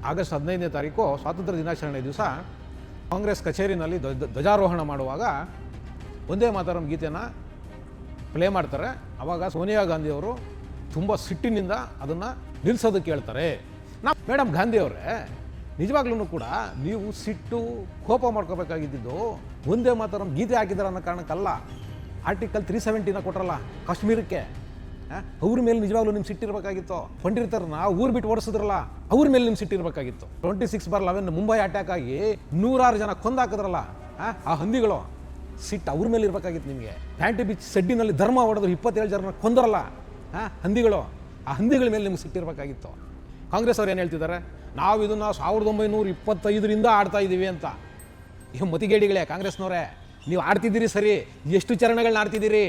August 15ನೇ ತಾರೀಕು ಸ್ವಾತಂತ್ರ್ಯ ದಿನಾಚರಣೆ ದಿವಸ ಕಾಂಗ್ರೆಸ್ ಕಚೇರಿನಲ್ಲಿ ಧ್ವಜಾರೋಹಣ ಮಾಡುವಾಗ ಒಂದೇ ಮಾತರಂ ಗೀತೆಯನ್ನು ಪ್ಲೇ ಮಾಡ್ತಾರೆ. ಆವಾಗ ಸೋನಿಯಾ ಗಾಂಧಿಯವರು ತುಂಬ ಸಿಟ್ಟಿನಿಂದ ಅದನ್ನು ನಿಲ್ಲಿಸೋದಕ್ಕೆ ಹೇಳ್ತಾರೆ. ಮೇಡಮ್ ಗಾಂಧಿಯವರೇ, ನಿಜವಾಗ್ಲೂ ಕೂಡ ನೀವು ಸಿಟ್ಟು ಕೋಪ ಮಾಡ್ಕೋಬೇಕಾಗಿದ್ದು ಒಂದೇ ಮಾತರಂ ಗೀತೆ ಹಾಕಿದಾರೆ ಅನ್ನೋ ಕಾರಣಕ್ಕಲ್ಲ. ಆರ್ಟಿಕಲ್ 370 ಕೊಟ್ರಲ್ಲ ಕಾಶ್ಮೀರಕ್ಕೆ, ಅವ್ರ ಮೇಲೆ ನಿಜವಾಗ್ಲೂ ನಿಮ್ಮ ಸಿಟ್ಟಿರಬೇಕಾಗಿತ್ತು. ಪಂಡಿತರನ್ನ ಊರು ಬಿಟ್ಟು ಓಡಿಸಿದ್ರಲ್ಲ, ಅವ್ರ ಮೇಲೆ ನಿಮ್ಮ ಸಿಟ್ಟಿರಬೇಕಾಗಿತ್ತು. 26/11 ಮುಂಬೈ ಅಟ್ಯಾಕ್ ಆಗಿ 106 ಜನ ಕೊಂದಾಕಿದ್ರಲ್ಲ ಆ ಹಂದಿಗಳು, ಸಿಟ್ಟು ಅವ್ರ ಮೇಲೆ ಇರಬೇಕಾಗಿತ್ತು ನಿಮಗೆ. ಪ್ಯಾಂಟಿ ಬೀಚ್ ಸೆಡ್ಡಿನಲ್ಲಿ ಧರ್ಮ ಹೊಡೆದ್ರು 27 ಜನ ಕೊಂದರಲ್ಲ ಹಂದಿಗಳು, ಆ ಹಂದಿಗಳ ಮೇಲೆ ನಿಮ್ಗೆ ಸಿಟ್ಟಿರಬೇಕಾಗಿತ್ತು. ಕಾಂಗ್ರೆಸ್ ಅವ್ರು ಏನು ಹೇಳ್ತಿದ್ದಾರೆ, ನಾವು ಇದನ್ನು 1925ರಿಂದ ಆಡ್ತಾ ಇದ್ದೀವಿ ಅಂತ. ಈ ಮತಿಗೇಡಿಗಳೇ ಕಾಂಗ್ರೆಸ್ನವರೇ, ನೀವು ಆಡ್ತಿದ್ದೀರಿ ಸರಿ, ಎಷ್ಟು ಚರಣಗಳನ್ನ ಆಡ್ತಿದ್ದೀರಿ?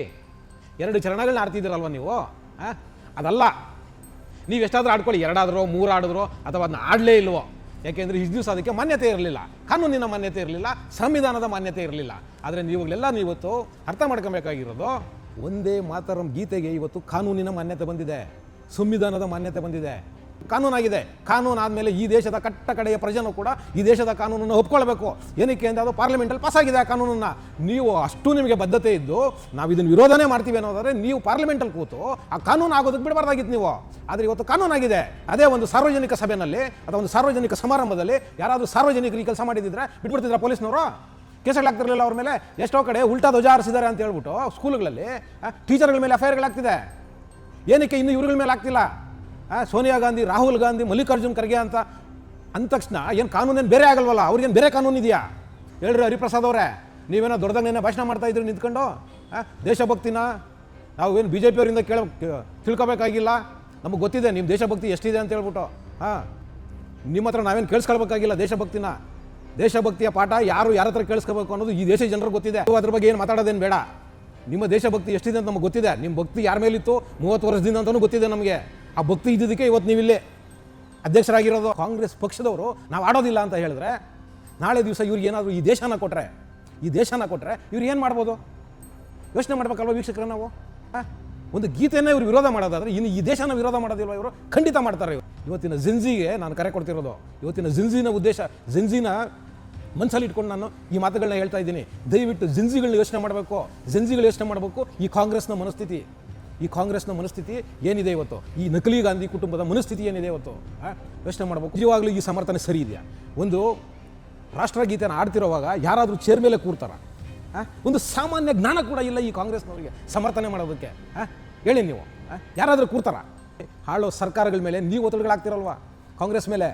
2 ಚರಣಗಳನ್ನ ಆಡ್ತಿದ್ದೀರಲ್ವ ನೀವು. ಅದಲ್ಲ, ನೀವು ಎಷ್ಟಾದರೂ ಆಡ್ಕೊಳ್ಳಿ, 2 ಆದ್ರೋ 3 ಆಡಿದ್ರೋ ಅಥವಾ ಅದನ್ನ ಆಡಲೇ ಇಲ್ವೋ. ಯಾಕೆಂದರೆ ಇಷ್ಟು ದಿವಸ ಅದಕ್ಕೆ ಮಾನ್ಯತೆ ಇರಲಿಲ್ಲ, ಕಾನೂನಿನ ಮಾನ್ಯತೆ ಇರಲಿಲ್ಲ, ಸಂವಿಧಾನದ ಮಾನ್ಯತೆ ಇರಲಿಲ್ಲ. ಆದರೆ ನೀವುಗಳೆಲ್ಲ ಇವತ್ತು ಅರ್ಥ ಮಾಡ್ಕೊಬೇಕಾಗಿರೋದು, ಒಂದೇ ಮಾತರಂ ಗೀತೆಗೆ ಇವತ್ತು ಕಾನೂನಿನ ಮಾನ್ಯತೆ ಬಂದಿದೆ, ಸಂವಿಧಾನದ ಮಾನ್ಯತೆ ಬಂದಿದೆ, ಕಾನೂನಾಗಿದೆ. ಕಾನೂನು ಆದಮೇಲೆ ಈ ದೇಶದ ಕಟ್ಟ ಕಡೆಯ ಪ್ರಜೆನೂ ಕೂಡ ಈ ದೇಶದ ಕಾನೂನನ್ನು ಒಪ್ಕೊಳ್ಬೇಕು. ಏನಕ್ಕೆ ಅಂದರೆ ಅದು ಪಾರ್ಲಿಮೆಂಟಲ್ಲಿ ಪಾಸಾಗಿದೆ ಆ ಕಾನೂನನ್ನು. ನೀವು ಅಷ್ಟು ನಿಮಗೆ ಬದ್ಧತೆ ಇದ್ದು ನಾವು ಇದನ್ನು ವಿರೋಧನೇ ಮಾಡ್ತೀವಿ ಅನ್ನೋದಾದರೆ ನೀವು ಪಾರ್ಲಿಮೆಂಟಲ್ಲಿ ಕೂತು ಆ ಕಾನೂನು ಆಗೋದಕ್ಕೆ ಬಿಡಬಾರ್ದಾಗಿತ್ತು ನೀವು. ಆದರೆ ಇವತ್ತು ಕಾನೂನಾಗಿದೆ. ಅದೇ ಒಂದು ಸಾರ್ವಜನಿಕ ಸಭೆಯಲ್ಲಿ ಅಥವಾ ಒಂದು ಸಾರ್ವಜನಿಕ ಸಮಾರಂಭದಲ್ಲಿ ಯಾರಾದರೂ ಸಾರ್ವಜನಿಕರು ಈ ಕೆಲಸ ಮಾಡಿದ್ದಿದ್ರೆ ಬಿಟ್ಬಿಡ್ತಿದ್ರ ಪೊಲೀಸ್ನವರು? ಕೇಸುಗಳಾಗ್ತಿರಲಿಲ್ಲ ಅವ್ರ ಮೇಲೆ. ಎಷ್ಟೋ ಕಡೆ ಉಲ್ಟಾ ಧ್ವಜ ಹಾರಿಸಿದ್ದಾರೆ ಅಂತ ಹೇಳ್ಬಿಟ್ಟು ಸ್ಕೂಲ್ಗಳಲ್ಲಿ ಟೀಚರ್ಗಳ ಮೇಲೆ ಎಫ್ಐಆರ್ಗಳಾಗ್ತಿದೆ. ಏನಕ್ಕೆ ಇನ್ನು ಇವ್ರಗಳ ಮೇಲೆ ಆಗ್ತಿಲ್ಲ? ಸೋನಿಯಾ ಗಾಂಧಿ, ರಾಹುಲ್ ಗಾಂಧಿ, ಮಲ್ಲಿಕಾರ್ಜುನ್ ಖರ್ಗೆ ಅಂತ ಅಂದ ತಕ್ಷಣ ಏನು ಕಾನೂನೇನು ಬೇರೆ ಆಗಲ್ವಲ್ಲ? ಅವ್ರಿಗೇನು ಬೇರೆ ಕಾನೂನು ಇದೆಯಾ? ಹೇಳ್ರಿ ಹರಿಪ್ರಸಾದ್ ಅವರೇ, ನೀವೇನೋ ದೊಡ್ಡದಾಗೇನೆ ಭಾಷಣ ಮಾಡ್ತಾ ಇದ್ರಿ ನಿಂತ್ಕೊಂಡು. ದೇಶಭಕ್ತಿನ ನಾವೇನು BJP ಅವರಿಂದ ತಿಳ್ಕೊಬೇಕಾಗಿಲ್ಲ, ನಮಗೆ ಗೊತ್ತಿದೆ ನಿಮ್ಮ ದೇಶಭಕ್ತಿ ಎಷ್ಟಿದೆ ಅಂತ ಹೇಳ್ಬಿಟ್ಟು. ನಿಮ್ಮ ಹತ್ರ ನಾವೇನು ಕೇಳಿಸ್ಕೊಳ್ಬೇಕಾಗಿಲ್ಲ ದೇಶಭಕ್ತಿನ. ದೇಶಭಕ್ತಿಯ ಪಾಠ ಯಾರ ಹತ್ರ ಕೇಳಿಸ್ಕೋಬೇಕು ಅನ್ನೋದು ಈ ದೇಶದ ಜನರಿಗೆ ಗೊತ್ತಿದೆ. ಅದ್ರ ಬಗ್ಗೆ ಏನು ಮಾತಾಡೋದೇನು ಬೇಡ. ನಿಮ್ಮ ದೇಶಭಕ್ತಿ ಎಷ್ಟಿದೆ ಅಂತ ನಮಗೆ ಗೊತ್ತಿದೆ. ನಿಮ್ಮ ಭಕ್ತಿ ಯಾರ ಮೇಲಿತ್ತು 30 ವರ್ಷದಿಂದ ಅಂತಲೂ ಗೊತ್ತಿದೆ ನಮಗೆ. ಆ ಭಕ್ತಿ ಇದ್ದಿದ್ದಕ್ಕೆ ಇವತ್ತು ನೀವಿಲ್ಲಿ ಅಧ್ಯಕ್ಷರಾಗಿರೋದು. ಕಾಂಗ್ರೆಸ್ ಪಕ್ಷದವರು ನಾವು ಆಡೋದಿಲ್ಲ ಅಂತ ಹೇಳಿದ್ರೆ, ನಾಳೆ ದಿವಸ ಇವ್ರಿಗೆ ಏನಾದರೂ ಈ ದೇಶನ ಕೊಟ್ಟರೆ ಇವ್ರು ಏನು ಮಾಡ್ಬೋದು? ಯೋಚನೆ ಮಾಡ್ಬೇಕಲ್ವ ವೀಕ್ಷಕರ? ನಾವು ಒಂದು ಗೀತೆಯನ್ನು ಇವರು ವಿರೋಧ ಮಾಡೋದಾದ್ರೆ ಇನ್ನು ಈ ದೇಶನ ವಿರೋಧ ಮಾಡೋದಿಲ್ವ? ಇವರು ಖಂಡಿತ ಮಾಡ್ತಾರೆ. ಇವತ್ತಿನ ಜಿನ್ಜಿಗೆ ನಾನು ಕರೆ ಕೊಡ್ತಿರೋದು, ಇವತ್ತಿನ ಜಿನ್ಜಿನ ಉದ್ದೇಶ, ಜಿನ್ಜಿನ ಮನಸ್ಸಲ್ಲಿ ಇಟ್ಕೊಂಡು ನಾನು ಈ ಮಾತುಗಳನ್ನ ಹೇಳ್ತಾ ಇದ್ದೀನಿ. ದಯವಿಟ್ಟು ಜಿನ್ಜಿಗಳನ್ನ ಯೋಚನೆ ಮಾಡಬೇಕು, ಈ ಕಾಂಗ್ರೆಸ್ನ ಮನಸ್ಥಿತಿ ಏನಿದೆ ಇವತ್ತು, ಈ ನಕಲಿ ಗಾಂಧಿ ಕುಟುಂಬದ ಮನಸ್ಥಿತಿ ಏನಿದೆ ಇವತ್ತು ಯೋಚನೆ ಮಾಡಬೇಕು. ನಿಜವಾಗ್ಲೂ ಈ ಸಮರ್ಥನೆ ಸರಿ ಇದೆಯಾ? ಒಂದು ರಾಷ್ಟ್ರಗೀತೆನ ಆಡ್ತಿರೋವಾಗ ಯಾರಾದರೂ ಚೇರ್ ಮೇಲೆ ಕೂರ್ತಾರ? ಒಂದು ಸಾಮಾನ್ಯ ಜ್ಞಾನ ಕೂಡ ಇಲ್ಲ ಈ ಕಾಂಗ್ರೆಸ್ನವರಿಗೆ ಸಮರ್ಥನೆ ಮಾಡೋದಕ್ಕೆ. ಹೇಳಿ ನೀವು, ಯಾರಾದರೂ ಕೂರ್ತಾರ? ಹಾಳೋ ಸರ್ಕಾರಗಳ ಮೇಲೆ ನೀವು ಒತ್ತಡಗಳಾಗ್ತಿರಲ್ವಾ ಕಾಂಗ್ರೆಸ್ ಮೇಲೆ?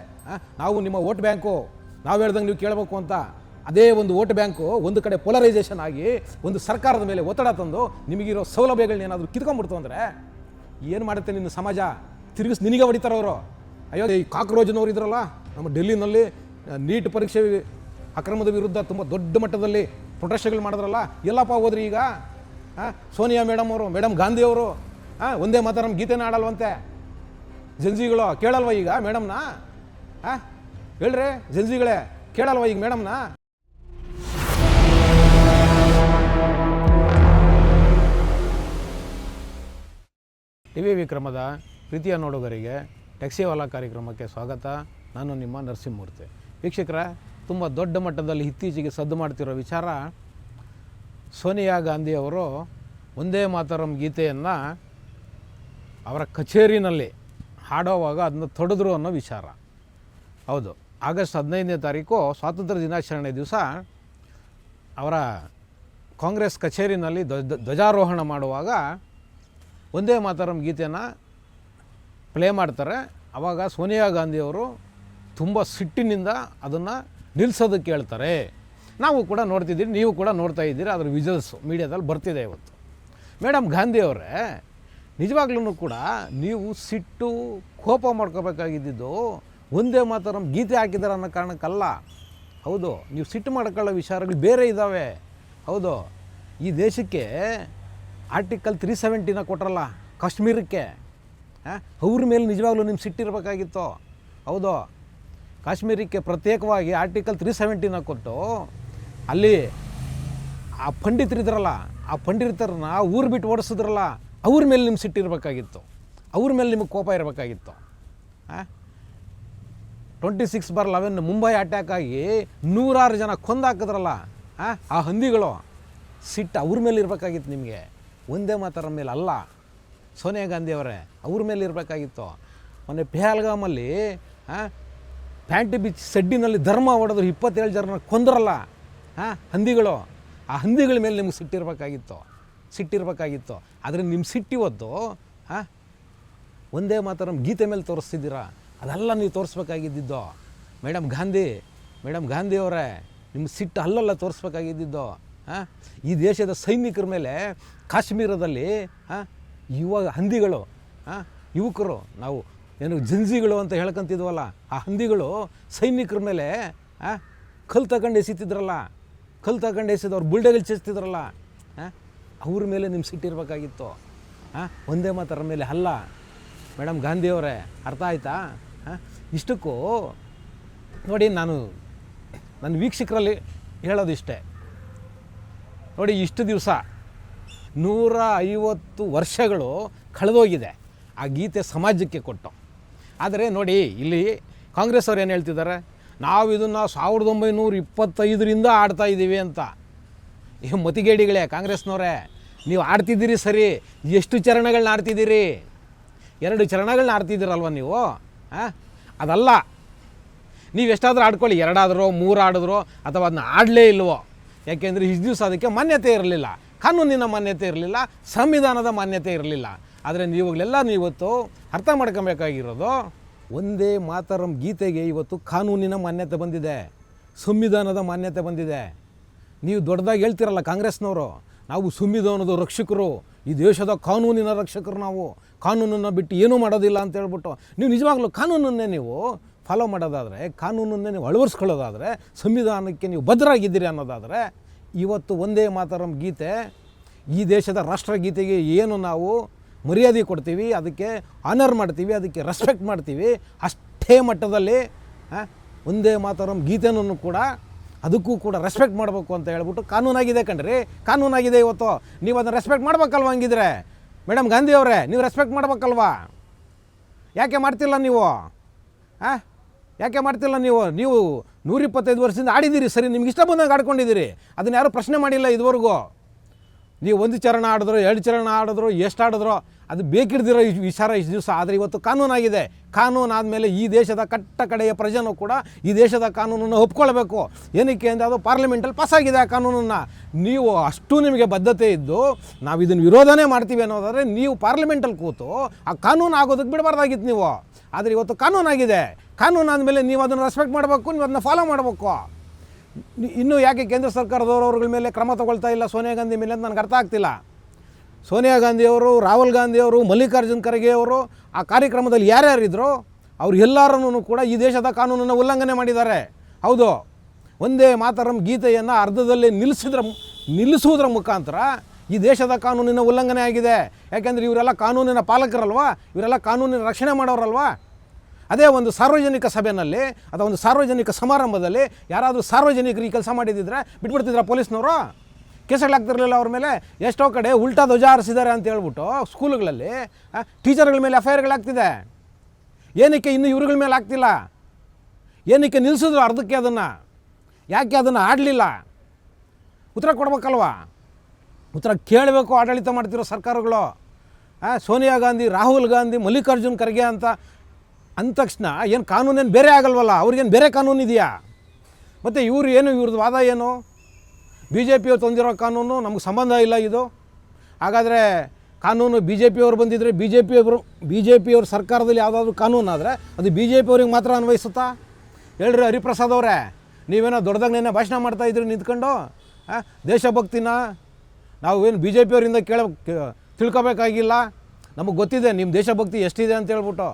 ನಾವು ನಿಮ್ಮ ವೋಟ್ ಬ್ಯಾಂಕು, ನಾವು ಹೇಳ್ದಂಗೆ ನೀವು ಕೇಳಬೇಕು ಅಂತ. ಅದೇ ಒಂದು ವೋಟ್ ಬ್ಯಾಂಕು ಒಂದು ಕಡೆ ಪೋಲರೈಸೇಷನ್ ಆಗಿ ಒಂದು ಸರ್ಕಾರದ ಮೇಲೆ ಒತ್ತಡ ತಂದು ನಿಮಗಿರೋ ಸೌಲಭ್ಯಗಳನ್ನ ಏನಾದರೂ ಕಿತ್ಕೊಂಡ್ಬಿಡ್ತು ಅಂದರೆ ಏನು ಮಾಡುತ್ತೆ ನಿನ್ನ ಸಮಾಜ? ತಿರುಗಿಸಿ ನಿನಗೆ ಹೊಡಿತಾರವರು. ಅಯ್ಯೋ, ಈ ಕಾಕ್ರೋಜ್ನವ್ರು ಇದ್ರಲ್ಲ ನಮ್ಮ ಡೆಲ್ಲಿನಲ್ಲಿ ನೀಟ್ ಪರೀಕ್ಷೆ ಅಕ್ರಮದ ವಿರುದ್ಧ ತುಂಬ ದೊಡ್ಡ ಮಟ್ಟದಲ್ಲಿ ಪ್ರೊಟೆಸ್ಟ್ಗಳು ಮಾಡಿದ್ರಲ್ಲ, ಎಲ್ಲಪ್ಪ ಹೋದ್ರಿ ಈಗ? ಸೋನಿಯಾ ಮೇಡಮ್ ಗಾಂಧಿಯವರು ಒಂದೇ ಮಾತರಂ ಗೀತೆನ ಆಡಲ್ವಂತೆ. ಜನ್ಜಿಗಳು ಕೇಳಲ್ವ ಈಗ ಮೇಡಮ್ನ? ಹೇಳ್ರಿ ಜನ್ಜಿಗಳೇ, ಕೇಳಲ್ವ ಈಗ ಮೇಡಮ್ನ? ಟಿವಿ ವಿಕ್ರಮದ ಪ್ರೀತಿಯ ನೋಡುಗರಿಗೆ ಟ್ಯಾಕ್ಸಿವಾಲಾ ಕಾರ್ಯಕ್ರಮಕ್ಕೆ ಸ್ವಾಗತ. ನಾನು ನಿಮ್ಮ ನರಸಿಂಹಮೂರ್ತಿ. ವೀಕ್ಷಕರ, ತುಂಬ ದೊಡ್ಡ ಮಟ್ಟದಲ್ಲಿ ಇತ್ತೀಚೆಗೆ ಸದ್ದು ಮಾಡ್ತಿರೋ ವಿಚಾರ, ಸೋನಿಯಾ ಗಾಂಧಿಯವರು ಒಂದೇ ಮಾತರಂ ಗೀತೆಯನ್ನು ಅವರ ಕಚೇರಿನಲ್ಲಿ ಹಾಡೋವಾಗ ಅದನ್ನು ತೊಡೆದ್ರು ಅನ್ನೋ ವಿಚಾರ. ಹೌದು, ಆಗಸ್ಟ್ 15ನೇ ತಾರೀಕು ಸ್ವಾತಂತ್ರ್ಯ ದಿನಾಚರಣೆ ದಿವಸ ಅವರ ಕಾಂಗ್ರೆಸ್ ಕಚೇರಿನಲ್ಲಿ ಧ್ವಜಾರೋಹಣ ಮಾಡುವಾಗ ಒಂದೇ ಮಾತರಂ ಗೀತೆಯನ್ನು ಪ್ಲೇ ಮಾಡ್ತಾರೆ. ಆವಾಗ ಸೋನಿಯಾ ಗಾಂಧಿಯವರು ತುಂಬ ಸಿಟ್ಟಿನಿಂದ ಅದನ್ನು ನಿಲ್ಲಿಸೋದಕ್ಕೆ ಹೇಳ್ತಾರೆ. ನಾವು ಕೂಡ ನೋಡ್ತಿದ್ದೀರಿ, ನೀವು ಕೂಡ ನೋಡ್ತಾ ಇದ್ದೀರಿ, ಅದರ ವಿಜುವಲ್ಸು ಮೀಡಿಯಾದಲ್ಲಿ ಬರ್ತಿದೆ ಇವತ್ತು. ಮೇಡಮ್ ಗಾಂಧಿಯವರೇ, ನಿಜವಾಗ್ಲೂ ಕೂಡ ನೀವು ಸಿಟ್ಟು ಕೋಪ ಮಾಡ್ಕೋಬೇಕಾಗಿದ್ದು ಒಂದೇ ಮಾತರಂ ಗೀತೆ ಹಾಕಿದ್ದಾರೆ ಅನ್ನೋ ಕಾರಣಕ್ಕಲ್ಲ. ಹೌದು, ನೀವು ಸಿಟ್ಟು ಮಾಡ್ಕೊಳ್ಳೋ ವಿಚಾರಗಳು ಬೇರೆ ಇದ್ದಾವೆ. ಹೌದು, ಈ ದೇಶಕ್ಕೆ ಆರ್ಟಿಕಲ್ 370 ಕೊಟ್ರಲ್ಲ ಕಾಶ್ಮೀರಕ್ಕೆ, ಅವ್ರ ಮೇಲೆ ನಿಜವಾಗ್ಲೂ ನಿಮ್ಮ ಸಿಟ್ಟಿರಬೇಕಾಗಿತ್ತು. ಹೌದು, ಕಾಶ್ಮೀರಕ್ಕೆ ಪ್ರತ್ಯೇಕವಾಗಿ ಆರ್ಟಿಕಲ್ 370 ಕೊಟ್ಟು ಅಲ್ಲಿ ಆ ಪಂಡಿತರಿದ್ರಲ್ಲ, ಆ ಪಂಡಿತರನ್ನ ಊರು ಬಿಟ್ಟು ಓಡಿಸಿದ್ರಲ್ಲ, ಅವ್ರ ಮೇಲೆ ನಿಮ್ಮ ಸಿಟ್ಟಿರಬೇಕಾಗಿತ್ತು, ಅವ್ರ ಮೇಲೆ ನಿಮಗೆ ಕೋಪ ಇರಬೇಕಾಗಿತ್ತು. 26/11 ಮುಂಬೈ ಅಟ್ಯಾಕ್ ಆಗಿ 100 ಜನ ಕೊಂದಾಕಿದ್ರಲ್ಲ, ಆ ಹಂದಿಗಳು ಸಿಟ್ಟು ಅವ್ರ ಮೇಲೆ ಇರಬೇಕಾಗಿತ್ತು ನಿಮಗೆ, ಒಂದೇ ಮಾತಾರ ಮೇಲೆ ಅಲ್ಲ. ಸೋನಿಯಾ ಗಾಂಧಿಯವರೇ ಅವ್ರ ಮೇಲೆ ಇರಬೇಕಾಗಿತ್ತು. ಮೊನ್ನೆ ಪೆಹಲ್ಗಾಮಲ್ಲಿ ಪ್ಯಾಂಟಿ ಬಿಚ್ಚಿ ಸಡ್ಡಿನಲ್ಲಿ ಧರ್ಮ ಹೊಡೆದ್ರು 27 ಜನ ಕೊಂದ್ರಲ್ಲ ಹಂದಿಗಳು. ಆ ಹಂದಿಗಳ ಮೇಲೆ ನಿಮ್ಗೆ ಸಿಟ್ಟಿರಬೇಕಾಗಿತ್ತು. ಆದರೆ ನಿಮ್ಮ ಸಿಟ್ಟಿವತ್ತು ಒಂದೇ ಮಾತ್ರ ಗೀತೆ ಮೇಲೆ ತೋರಿಸ್ತಿದ್ದೀರಾ. ಅದೆಲ್ಲ ನೀವು ತೋರಿಸ್ಬೇಕಾಗಿದ್ದಿದ್ದು. ಮೇಡಮ್ ಗಾಂಧಿಯವರೇ, ನಿಮ್ಮ ಸಿಟ್ಟು ಅಲ್ಲೆಲ್ಲ ತೋರಿಸ್ಬೇಕಾಗಿದ್ದಿದ್ದು. ಈ ದೇಶದ ಸೈನಿಕರ ಮೇಲೆ ಕಾಶ್ಮೀರದಲ್ಲಿ ಹಂದಿಗಳು, ಯುವಕರು, ನಾವು ಏನು ಜಂಜಿಗಳು ಅಂತ ಹೇಳ್ಕೊಂತಿದ್ವಲ್ಲ, ಆ ಹಂದಿಗಳು ಸೈನಿಕರ ಮೇಲೆ ಕಲ್ಲು ತಗೊಂಡು ಎಸಿತಿದ್ರಲ್ಲ, ಕಲ್ಲು ತಗೊಂಡು ಎಸಿದವ್ರು ಬುಲ್ಡೆಗಳು ಚೇಸ್ತಿದ್ರಲ್ಲ, ಅವ್ರ ಮೇಲೆ ನಿಮ್ಮ ಸಿಟ್ಟಿರಬೇಕಾಗಿತ್ತು. ಒಂದೇ ಮಾತರ ಮೇಲೆ ಅಲ್ಲ. ಮೇಡಮ್ ಗಾಂಧಿಯವರೇ, ಅರ್ಥ ಆಯ್ತಾ? ಇಷ್ಟಕ್ಕೂ ನೋಡಿ, ನನ್ನ ವೀಕ್ಷಕರಲ್ಲಿ ಹೇಳೋದಿಷ್ಟೇ ನೋಡಿ, ಇಷ್ಟು ದಿವಸ 150 ವರ್ಷಗಳು ಕಳೆದೋಗಿದೆ ಆ ಗೀತೆ ಸಮಾಜಕ್ಕೆ ಕೊಟ್ಟು. ಆದರೆ ನೋಡಿ, ಇಲ್ಲಿ ಕಾಂಗ್ರೆಸ್ ಅವ್ರು ಏನು ಹೇಳ್ತಿದ್ದಾರೆ, ನಾವು ಇದನ್ನು 1925ರಿಂದ ಆಡ್ತಾ ಇದ್ದೀವಿ ಅಂತ. ಈ ಮತಿಗೇಡಿಗಳೇ ಕಾಂಗ್ರೆಸ್ನವರೇ, ನೀವು ಆಡ್ತಿದ್ದೀರಿ ಸರಿ, ಎಷ್ಟು ಚರಣಗಳನ್ನ ಆಡ್ತಿದ್ದೀರಿ? 2 ಚರಣಗಳನ್ನ ಆಡ್ತಿದ್ದೀರಲ್ವ ನೀವು. ಅದಲ್ಲ, ನೀವು ಎಷ್ಟಾದರೂ ಆಡ್ಕೊಳ್ಳಿ, 2 ಆದ್ರೋ 3 ಆಡಿದ್ರೋ ಅಥವಾ ಅದನ್ನ ಆಡಲೇ ಇಲ್ವೋ. ಯಾಕೆಂದರೆ ಇಷ್ಟು ದಿವಸ ಅದಕ್ಕೆ ಮಾನ್ಯತೆ ಇರಲಿಲ್ಲ, ಕಾನೂನಿನ ಮಾನ್ಯತೆ ಇರಲಿಲ್ಲ, ಸಂವಿಧಾನದ ಮಾನ್ಯತೆ ಇರಲಿಲ್ಲ. ಆದರೆ ನೀವುಗಳೆಲ್ಲ ಇವತ್ತು ಅರ್ಥ ಮಾಡ್ಕೊಬೇಕಾಗಿರೋದು, ಒಂದೇ ಮಾತರಂ ಗೀತೆಗೆ ಇವತ್ತು ಕಾನೂನಿನ ಮಾನ್ಯತೆ ಬಂದಿದೆ, ಸಂವಿಧಾನದ ಮಾನ್ಯತೆ ಬಂದಿದೆ. ನೀವು ದೊಡ್ಡದಾಗಿ ಹೇಳ್ತಿರಲ್ಲ ಕಾಂಗ್ರೆಸ್ನವರು, ನಾವು ಸಂವಿಧಾನದ ರಕ್ಷಕರು, ಈ ದೇಶದ ಕಾನೂನಿನ ರಕ್ಷಕರು, ನಾವು ಕಾನೂನನ್ನು ಬಿಟ್ಟು ಏನೂ ಮಾಡೋದಿಲ್ಲ ಅಂತ ಹೇಳ್ಬಿಟ್ಟು, ನೀವು ನಿಜವಾಗ್ಲೂ ಕಾನೂನನ್ನೇ ನೀವು ಫಾಲೋ ಮಾಡೋದಾದರೆ, ಕಾನೂನನ್ನೇ ನೀವು ಅಳವಡಿಸ್ಕೊಳ್ಳೋದಾದರೆ, ಸಂವಿಧಾನಕ್ಕೆ ನೀವು ಬದ್ಧರಾಗಿದ್ದೀರಿ ಅನ್ನೋದಾದರೆ, ಇವತ್ತು ಒಂದೇ ಮಾತರಂ ಗೀತೆ ಈ ದೇಶದ ರಾಷ್ಟ್ರಗೀತೆಗೆ ಏನು ನಾವು ಮರ್ಯಾದೆ ಕೊಡ್ತೀವಿ, ಅದಕ್ಕೆ ಆನರ್ ಮಾಡ್ತೀವಿ, ಅದಕ್ಕೆ ರೆಸ್ಪೆಕ್ಟ್ ಮಾಡ್ತೀವಿ, ಅಷ್ಟೇ ಮಟ್ಟದಲ್ಲಿ ಒಂದೇ ಮಾತರಂ ಗೀತೆನೂ ಕೂಡ ಅದಕ್ಕೂ ಕೂಡ ರೆಸ್ಪೆಕ್ಟ್ ಮಾಡಬೇಕು ಅಂತ ಹೇಳ್ಬಿಟ್ಟು ಕಾನೂನಾಗಿದೆ ಕಣ್ರಿ, ಕಾನೂನಾಗಿದೆ ಇವತ್ತು. ನೀವು ಅದನ್ನು ರೆಸ್ಪೆಕ್ಟ್ ಮಾಡ್ಬೇಕಲ್ವ? ಹಂಗಿದ್ರೆ ಮೇಡಮ್ ಗಾಂಧಿಯವರೇ, ನೀವು ರೆಸ್ಪೆಕ್ಟ್ ಮಾಡ್ಬೇಕಲ್ವಾ? ಯಾಕೆ ಮಾಡ್ತಿಲ್ಲ ನೀವು? ಯಾಕೆ ಮಾಡ್ತಿಲ್ಲ ನೀವು? 125 ವರ್ಷದಿಂದ ಆಡಿದ್ದೀರಿ ಸರಿ, ನಿಮ್ಗೆ ಇಷ್ಟ ಬಂದಂಗೆ ಆಡ್ಕೊಂಡಿದ್ದೀರಿ, ಅದನ್ನ ಯಾರೂ ಪ್ರಶ್ನೆ ಮಾಡಿಲ್ಲ ಇದುವರೆಗೂ. ನೀವು 1 ಚರಣ ಆಡಿದ್ರು, 2 ಚರಣ ಆಡಿದ್ರು, ಎಷ್ಟು ಆಡಿದ್ರು, ಅದು ಬೇಕಿಡ್ದಿರೋ ವಿಚಾರ ಇಷ್ಟು ದಿವಸ. ಆದರೆ ಇವತ್ತು ಕಾನೂನಾಗಿದೆ. ಕಾನೂನು ಆದಮೇಲೆ ಈ ದೇಶದ ಕಟ್ಟ ಕಡೆಯ ಪ್ರಜೆನೂ ಕೂಡ ಈ ದೇಶದ ಕಾನೂನನ್ನು ಒಪ್ಕೊಳ್ಬೇಕು. ಏನಕ್ಕೆ ಅಂದರೆ ಅದು ಪಾರ್ಲಿಮೆಂಟಲ್ಲಿ ಪಾಸಾಗಿದೆ ಆ ಕಾನೂನನ್ನು. ನೀವು ಅಷ್ಟು ನಿಮಗೆ ಬದ್ಧತೆ ಇದ್ದು ನಾವು ಇದನ್ನು ವಿರೋಧನೇ ಮಾಡ್ತೀವಿ ಅನ್ನೋದಾದರೆ ನೀವು ಪಾರ್ಲಿಮೆಂಟಲ್ಲಿ ಕೂತು ಆ ಕಾನೂನು ಆಗೋದಕ್ಕೆ ಬಿಡಬಾರ್ದಾಗಿತ್ತು ನೀವು. ಆದರೆ ಇವತ್ತು ಕಾನೂನಾಗಿದೆ. ಕಾನೂನು ಆದಮೇಲೆ ನೀವು ಅದನ್ನು ರೆಸ್ಪೆಕ್ಟ್ ಮಾಡಬೇಕು, ನೀವು ಅದನ್ನು ಫಾಲೋ ಮಾಡಬೇಕು. ಇನ್ನೂ ಯಾಕೆ ಕೇಂದ್ರ ಸರ್ಕಾರದವ್ರಗಳ ಮೇಲೆ ಕ್ರಮ ತಗೊಳ್ತಾ ಇಲ್ಲ ಸೋನಿಯಾ ಗಾಂಧಿ ಮೇಲೆ ಅಂತ ನನಗೆ ಅರ್ಥ ಆಗ್ತಿಲ್ಲ. ಸೋನಿಯಾ ಗಾಂಧಿಯವರು, ರಾಹುಲ್ ಗಾಂಧಿಯವರು, ಮಲ್ಲಿಕಾರ್ಜುನ್ ಖರ್ಗೆ ಅವರು ಆ ಕಾರ್ಯಕ್ರಮದಲ್ಲಿ ಯಾರ್ಯಾರಿದ್ರು ಅವ್ರು ಎಲ್ಲರೂ ಕೂಡ ಈ ದೇಶದ ಕಾನೂನನ್ನು ಉಲ್ಲಂಘನೆ ಮಾಡಿದ್ದಾರೆ. ಹೌದು, ಒಂದೇ ಮಾತರಂ ಗೀತೆಯನ್ನು ಅರ್ಧದಲ್ಲೇ ನಿಲ್ಲಿಸುವುದರ ಮುಖಾಂತರ ಈ ದೇಶದ ಕಾನೂನಿನ ಉಲ್ಲಂಘನೆ ಆಗಿದೆ. ಯಾಕೆಂದರೆ ಇವರೆಲ್ಲ ಕಾನೂನಿನ ಪಾಲಕರಲ್ವಾ, ಇವರೆಲ್ಲ ಕಾನೂನಿನ ರಕ್ಷಣೆ ಮಾಡೋರಲ್ವಾ. ಅದೇ ಒಂದು ಸಾರ್ವಜನಿಕ ಸಭೆಯಲ್ಲಿ ಅಥವಾ ಒಂದು ಸಾರ್ವಜನಿಕ ಸಮಾರಂಭದಲ್ಲಿ ಯಾರಾದರೂ ಸಾರ್ವಜನಿಕರು ಈ ಕೆಲಸ ಮಾಡಿದ್ದಿದ್ರೆ ಬಿಟ್ಬಿಡ್ತಿದ್ರ ಪೊಲೀಸ್ನವರು? ಕೇಸುಗಳಾಗ್ತಿರಲಿಲ್ಲ ಅವ್ರ ಮೇಲೆ. ಎಷ್ಟೋ ಕಡೆ ಉಲ್ಟಾ ಧ್ವಜ ಹಾರಿಸಿದ್ದಾರೆ ಅಂತ ಹೇಳ್ಬಿಟ್ಟು ಸ್ಕೂಲುಗಳಲ್ಲಿ ಟೀಚರ್ಗಳ ಮೇಲೆ ಎಫ್ಐಆರ್ಗಳಾಗ್ತಿದೆ. ಏನಕ್ಕೆ ಇನ್ನು ಇವ್ರುಗಳ ಮೇಲೆ ಆಗ್ತಿಲ್ಲ? ಏನಕ್ಕೆ ನಿಲ್ಲಿಸಿದ್ರು ಅರ್ಧಕ್ಕೆ ಅದನ್ನು? ಯಾಕೆ ಅದನ್ನು ಆಡಲಿಲ್ಲ? ಉತ್ತರ ಕೊಡ್ಬೇಕಲ್ವಾ? ಉತ್ತರ ಕೇಳಬೇಕು ಆಡಳಿತ ಮಾಡ್ತಿರೋ ಸರ್ಕಾರಗಳು. ಸೋನಿಯಾ ಗಾಂಧಿ, ರಾಹುಲ್ ಗಾಂಧಿ, ಮಲ್ಲಿಕಾರ್ಜುನ್ ಖರ್ಗೆ ಅಂತ ತಕ್ಷಣ ಏನು ಕಾನೂನೇನು ಬೇರೆ ಆಗಲ್ವಲ್ಲ? ಅವ್ರಿಗೇನು ಬೇರೆ ಕಾನೂನು ಇದೆಯಾ? ಮತ್ತು ಇವ್ರದ್ದು ವಾದ ಏನು? ಬಿ ಜೆ ಪಿಯವ್ರು ತಂದಿರೋ ಕಾನೂನು ನಮಗೆ ಸಂಬಂಧ ಇಲ್ಲ ಇದು. ಹಾಗಾದರೆ ಕಾನೂನು ಬಿ ಜೆ ಪಿಯವ್ರು ಬಂದಿದ್ದರೆ ಬಿ ಜೆ ಪಿಯವ್ರ ಸರ್ಕಾರದಲ್ಲಿ ಯಾವುದಾದ್ರೂ ಕಾನೂನು ಆದರೆ ಅದು ಬಿ ಜೆ ಪಿಯವ್ರಿಗೆ ಮಾತ್ರ ಅನ್ವಯಿಸುತ್ತಾ? ಹೇಳ್ರಿ ಹರಿಪ್ರಸಾದ್ ಅವರೇ, ನೀವೇನೋ ದೊಡ್ಡದಾಗಿ ನೆನ್ನೆ ಭಾಷಣ ಮಾಡ್ತಾಯಿದ್ರಿ ನಿಂತ್ಕೊಂಡು. ದೇಶಭಕ್ತಿನ ನಾವೇನು ಬಿ ಜೆ ಪಿಯವರಿಂದ ತಿಳ್ಕೊಬೇಕಾಗಿಲ್ಲ, ನಮಗೆ ಗೊತ್ತಿದೆ ನಿಮ್ಮ ದೇಶಭಕ್ತಿ ಎಷ್ಟಿದೆ ಅಂತ ಹೇಳ್ಬಿಟ್ಟು.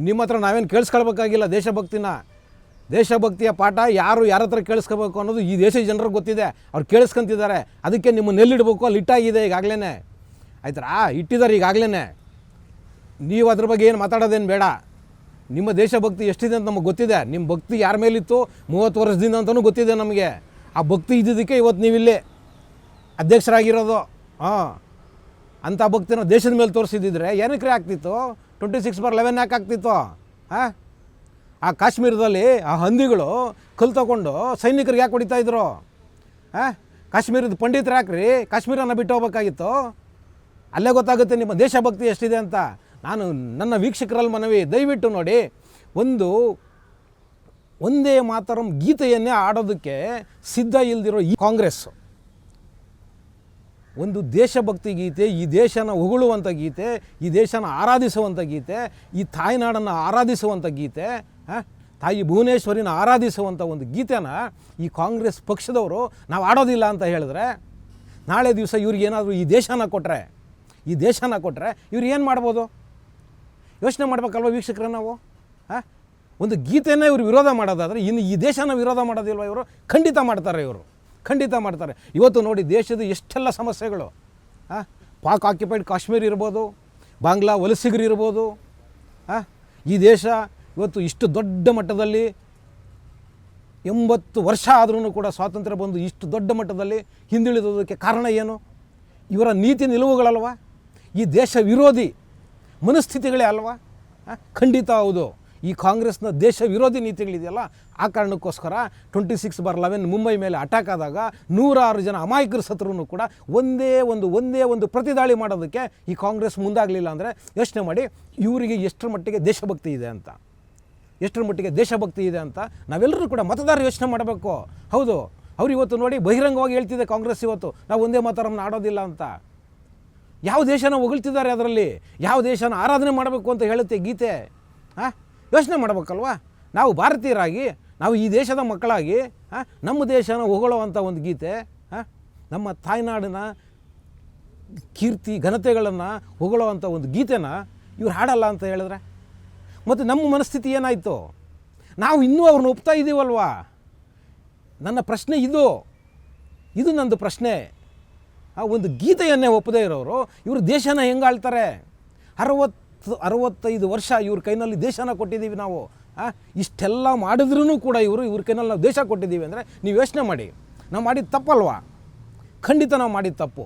ನಿಮ್ಮ ಹತ್ರ ನಾವೇನು ಕೇಳಿಸ್ಕೊಳ್ಬೇಕಾಗಿಲ್ಲ ದೇಶಭಕ್ತಿಯ ಪಾಠ ಯಾರ ಹತ್ರ ಕೇಳಿಸ್ಕೋಬೇಕು ಅನ್ನೋದು ಈ ದೇಶದ ಜನರಿಗೆ ಗೊತ್ತಿದೆ. ಅವ್ರು ಕೇಳಿಸ್ಕೊಂತಿದ್ದಾರೆ. ಅದಕ್ಕೆ ನಿಮ್ಮನ್ನು ಎಲ್ಲಿಡಬೇಕು ಅಲ್ಲಿ ಇಟ್ಟಾಗಿದೆ ಈಗಾಗಲೇ. ಆಯ್ತಾ? ಇಟ್ಟಿದ್ದಾರೆ ಈಗಾಗಲೇ. ನೀವು ಅದ್ರ ಬಗ್ಗೆ ಏನು ಮಾತಾಡೋದೇನು ಬೇಡ. ನಿಮ್ಮ ದೇಶಭಕ್ತಿ ಎಷ್ಟಿದೆ ಅಂತ ನಮಗೆ ಗೊತ್ತಿದೆ. ನಿಮ್ಮ ಭಕ್ತಿ ಯಾರ ಮೇಲಿತ್ತು 30 ವರ್ಷದಿಂದ ಅಂತಲೂ ಗೊತ್ತಿದೆ ನಮಗೆ. ಆ ಭಕ್ತಿ ಇದ್ದಿದ್ದಕ್ಕೆ ಇವತ್ತು ನೀವಿಲ್ಲಿ ಅಧ್ಯಕ್ಷರಾಗಿರೋದು. ಅಂಥ ಭಕ್ತಿನ ದೇಶದ ಮೇಲೆ ತೋರಿಸಿದ್ದಿದ್ರೆ ಏನಕ್ಕೆ ಆಗ್ತಿತ್ತು? 26/11 ಯಾಕೆ ಆಗ್ತಿತ್ತು? ಆ ಕಾಶ್ಮೀರದಲ್ಲಿ ಆ ಹಂದಿಗಳು ಕಲ್ಲು ತಗೊಂಡು ಸೈನಿಕರಿಗೆ ಯಾಕೆ ಹೊಡಿತಾ ಇದ್ರು? ಕಾಶ್ಮೀರದ ಪಂಡಿತರು ಯಾಕ್ರಿ ಕಾಶ್ಮೀರನ ಬಿಟ್ಟು ಹೋಗ್ಬೇಕಾಗಿತ್ತು? ಅಲ್ಲೇ ಗೊತ್ತಾಗುತ್ತೆ ನಿಮ್ಮ ದೇಶಭಕ್ತಿ ಎಷ್ಟಿದೆ ಅಂತ. ನಾನು ನನ್ನ ವೀಕ್ಷಕರಲ್ಲಿ ಮನವಿ, ದಯವಿಟ್ಟು ನೋಡಿ, ಒಂದೇ ಮಾತರಂ ಗೀತೆಯನ್ನೇ ಆಡೋದಕ್ಕೆ ಸಿದ್ಧ ಇಲ್ದಿರೋ ಈ ಕಾಂಗ್ರೆಸ್ ಒಂದು ದೇಶಭಕ್ತಿ ಗೀತೆ, ಈ ದೇಶನ ಹೊಗಳುವಂಥ ಗೀತೆ, ಈ ದೇಶನ ಆರಾಧಿಸುವಂಥ ಗೀತೆ, ಈ ತಾಯ್ನಾಡನ್ನು ಆರಾಧಿಸುವಂಥ ಗೀತೆ, ತಾಯಿ ಭುವನೇಶ್ವರಿನ ಆರಾಧಿಸುವಂಥ ಒಂದು ಗೀತೆನ ಈ ಕಾಂಗ್ರೆಸ್ ಪಕ್ಷದವರು ನಾವು ಆಡೋದಿಲ್ಲ ಅಂತ ಹೇಳಿದ್ರೆ, ನಾಳೆ ದಿವಸ ಇವ್ರಿಗೇನಾದರೂ ಈ ದೇಶನ ಕೊಟ್ಟರೆ ಇವ್ರು ಏನು ಮಾಡ್ಬೋದು? ಯೋಚನೆ ಮಾಡ್ಬೇಕಲ್ವ ವೀಕ್ಷಕರೇ ನಾವು? ಒಂದು ಗೀತೆಯನ್ನೇ ಇವರು ವಿರೋಧ ಮಾಡೋದಾದರೆ ಇನ್ನು ಈ ದೇಶನ ವಿರೋಧ ಮಾಡೋದಿಲ್ವ ಇವರು? ಖಂಡಿತ ಮಾಡ್ತಾರೆ ಇವರು, ಖಂಡಿತ ಮಾಡ್ತಾರೆ. ಇವತ್ತು ನೋಡಿ ದೇಶದ ಎಷ್ಟೆಲ್ಲ ಸಮಸ್ಯೆಗಳು, ಪಾಕ್ ಆಕ್ಯುಪೈಡ್ ಕಾಶ್ಮೀರ ಇರ್ಬೋದು, ಬಾಂಗ್ಲಾ ವಲಸಿಗರು ಇರ್ಬೋದು. ಈ ದೇಶ ಇವತ್ತು ಇಷ್ಟು ದೊಡ್ಡ ಮಟ್ಟದಲ್ಲಿ 80 ವರ್ಷ ಆದ್ರೂ ಕೂಡ ಸ್ವಾತಂತ್ರ್ಯ ಬಂದು ಇಷ್ಟು ದೊಡ್ಡ ಮಟ್ಟದಲ್ಲಿ ಹಿಂದುಳಿದೋದಕ್ಕೆ ಕಾರಣ ಏನು? ಇವರ ನೀತಿ ನಿಲುವುಗಳಲ್ವ? ಈ ದೇಶ ವಿರೋಧಿ ಮನಸ್ಥಿತಿಗಳೇ ಅಲ್ವಾ? ಖಂಡಿತ ಹೌದು. ಈ ಕಾಂಗ್ರೆಸ್ನ ದೇಶ ವಿರೋಧಿ ನೀತಿಗಳಿದೆಯಲ್ಲ, ಆ ಕಾರಣಕ್ಕೋಸ್ಕರ 26/11 ಮುಂಬೈ ಮೇಲೆ ಅಟ್ಯಾಕ್ ಆದಾಗ 106 ಜನ ಅಮಾಯಕರು ಸತ್ರೂ ಕೂಡ ಒಂದೇ ಒಂದು ಪ್ರತಿದಾಳಿ ಮಾಡೋದಕ್ಕೆ ಈ ಕಾಂಗ್ರೆಸ್ ಮುಂದಾಗಲಿಲ್ಲ ಅಂದರೆ ಯೋಚನೆ ಮಾಡಿ ಇವರಿಗೆ ಎಷ್ಟರ ಮಟ್ಟಿಗೆ ದೇಶಭಕ್ತಿ ಇದೆ ಅಂತ ನಾವೆಲ್ಲರೂ ಕೂಡ ಮತದಾರರು ಯೋಚನೆ ಮಾಡಬೇಕು. ಹೌದು, ಅವ್ರು ಇವತ್ತು ನೋಡಿ ಬಹಿರಂಗವಾಗಿ ಹೇಳ್ತಿದೆ ಕಾಂಗ್ರೆಸ್ ಇವತ್ತು ನಾವು ಒಂದೇ ಮಾತರಮ್ನ ಆಡೋದಿಲ್ಲ ಅಂತ. ಯಾವ ದೇಶನ ಹೊಗಳ್ತಿದ್ದಾರೆ ಅದರಲ್ಲಿ? ಯಾವ ದೇಶನ ಆರಾಧನೆ ಮಾಡಬೇಕು ಅಂತ ಹೇಳುತ್ತೆ ಗೀತೆ? ಯೋಚನೆ ಮಾಡಬೇಕಲ್ವಾ? ನಾವು ಭಾರತೀಯರಾಗಿ, ನಾವು ಈ ದೇಶದ ಮಕ್ಕಳಾಗಿ ನಮ್ಮ ದೇಶನ ಹೊಗಳುವಂಥ ಒಂದು ಗೀತೆ, ನಮ್ಮ ತಾಯ್ನಾಡಿನ ಕೀರ್ತಿ ಘನತೆಗಳನ್ನು ಹೊಗಳುವಂಥ ಒಂದು ಗೀತೆನ ಇವ್ರು ಹಾಡಲ್ಲ ಅಂತ ಹೇಳಿದ್ರೆ ಮತ್ತು ನಮ್ಮ ಮನಸ್ಥಿತಿ ಏನಾಯಿತು? ನಾವು ಇನ್ನೂ ಅವ್ರನ್ನ ಒಪ್ತಾ ಇದ್ದೀವಲ್ವಾ? ನನ್ನ ಪ್ರಶ್ನೆ ಇದು ನಂದು ಪ್ರಶ್ನೆ. ಒಂದು ಗೀತೆಯನ್ನೇ ಒಪ್ಪದೇ ಇರೋರು ಇವರು ದೇಶನ ಹೆಂಗೆ ಆಳ್ತಾರೆ? 65 ವರ್ಷ ಇವ್ರ ಕೈನಲ್ಲಿ ದೇಶನ ಕೊಟ್ಟಿದ್ದೀವಿ ನಾವು. ಇಷ್ಟೆಲ್ಲ ಮಾಡಿದ್ರೂ ಕೂಡ ಇವ್ರ ಕೈನಲ್ಲಿ ನಾವು ದೇಶ ಕೊಟ್ಟಿದ್ದೀವಿ ಅಂದರೆ ನೀವು ಯೋಚನೆ ಮಾಡಿ, ನಾವು ಮಾಡಿದ ತಪ್ಪಲ್ವಾ? ಖಂಡಿತ ನಾವು ಮಾಡಿದ ತಪ್ಪು.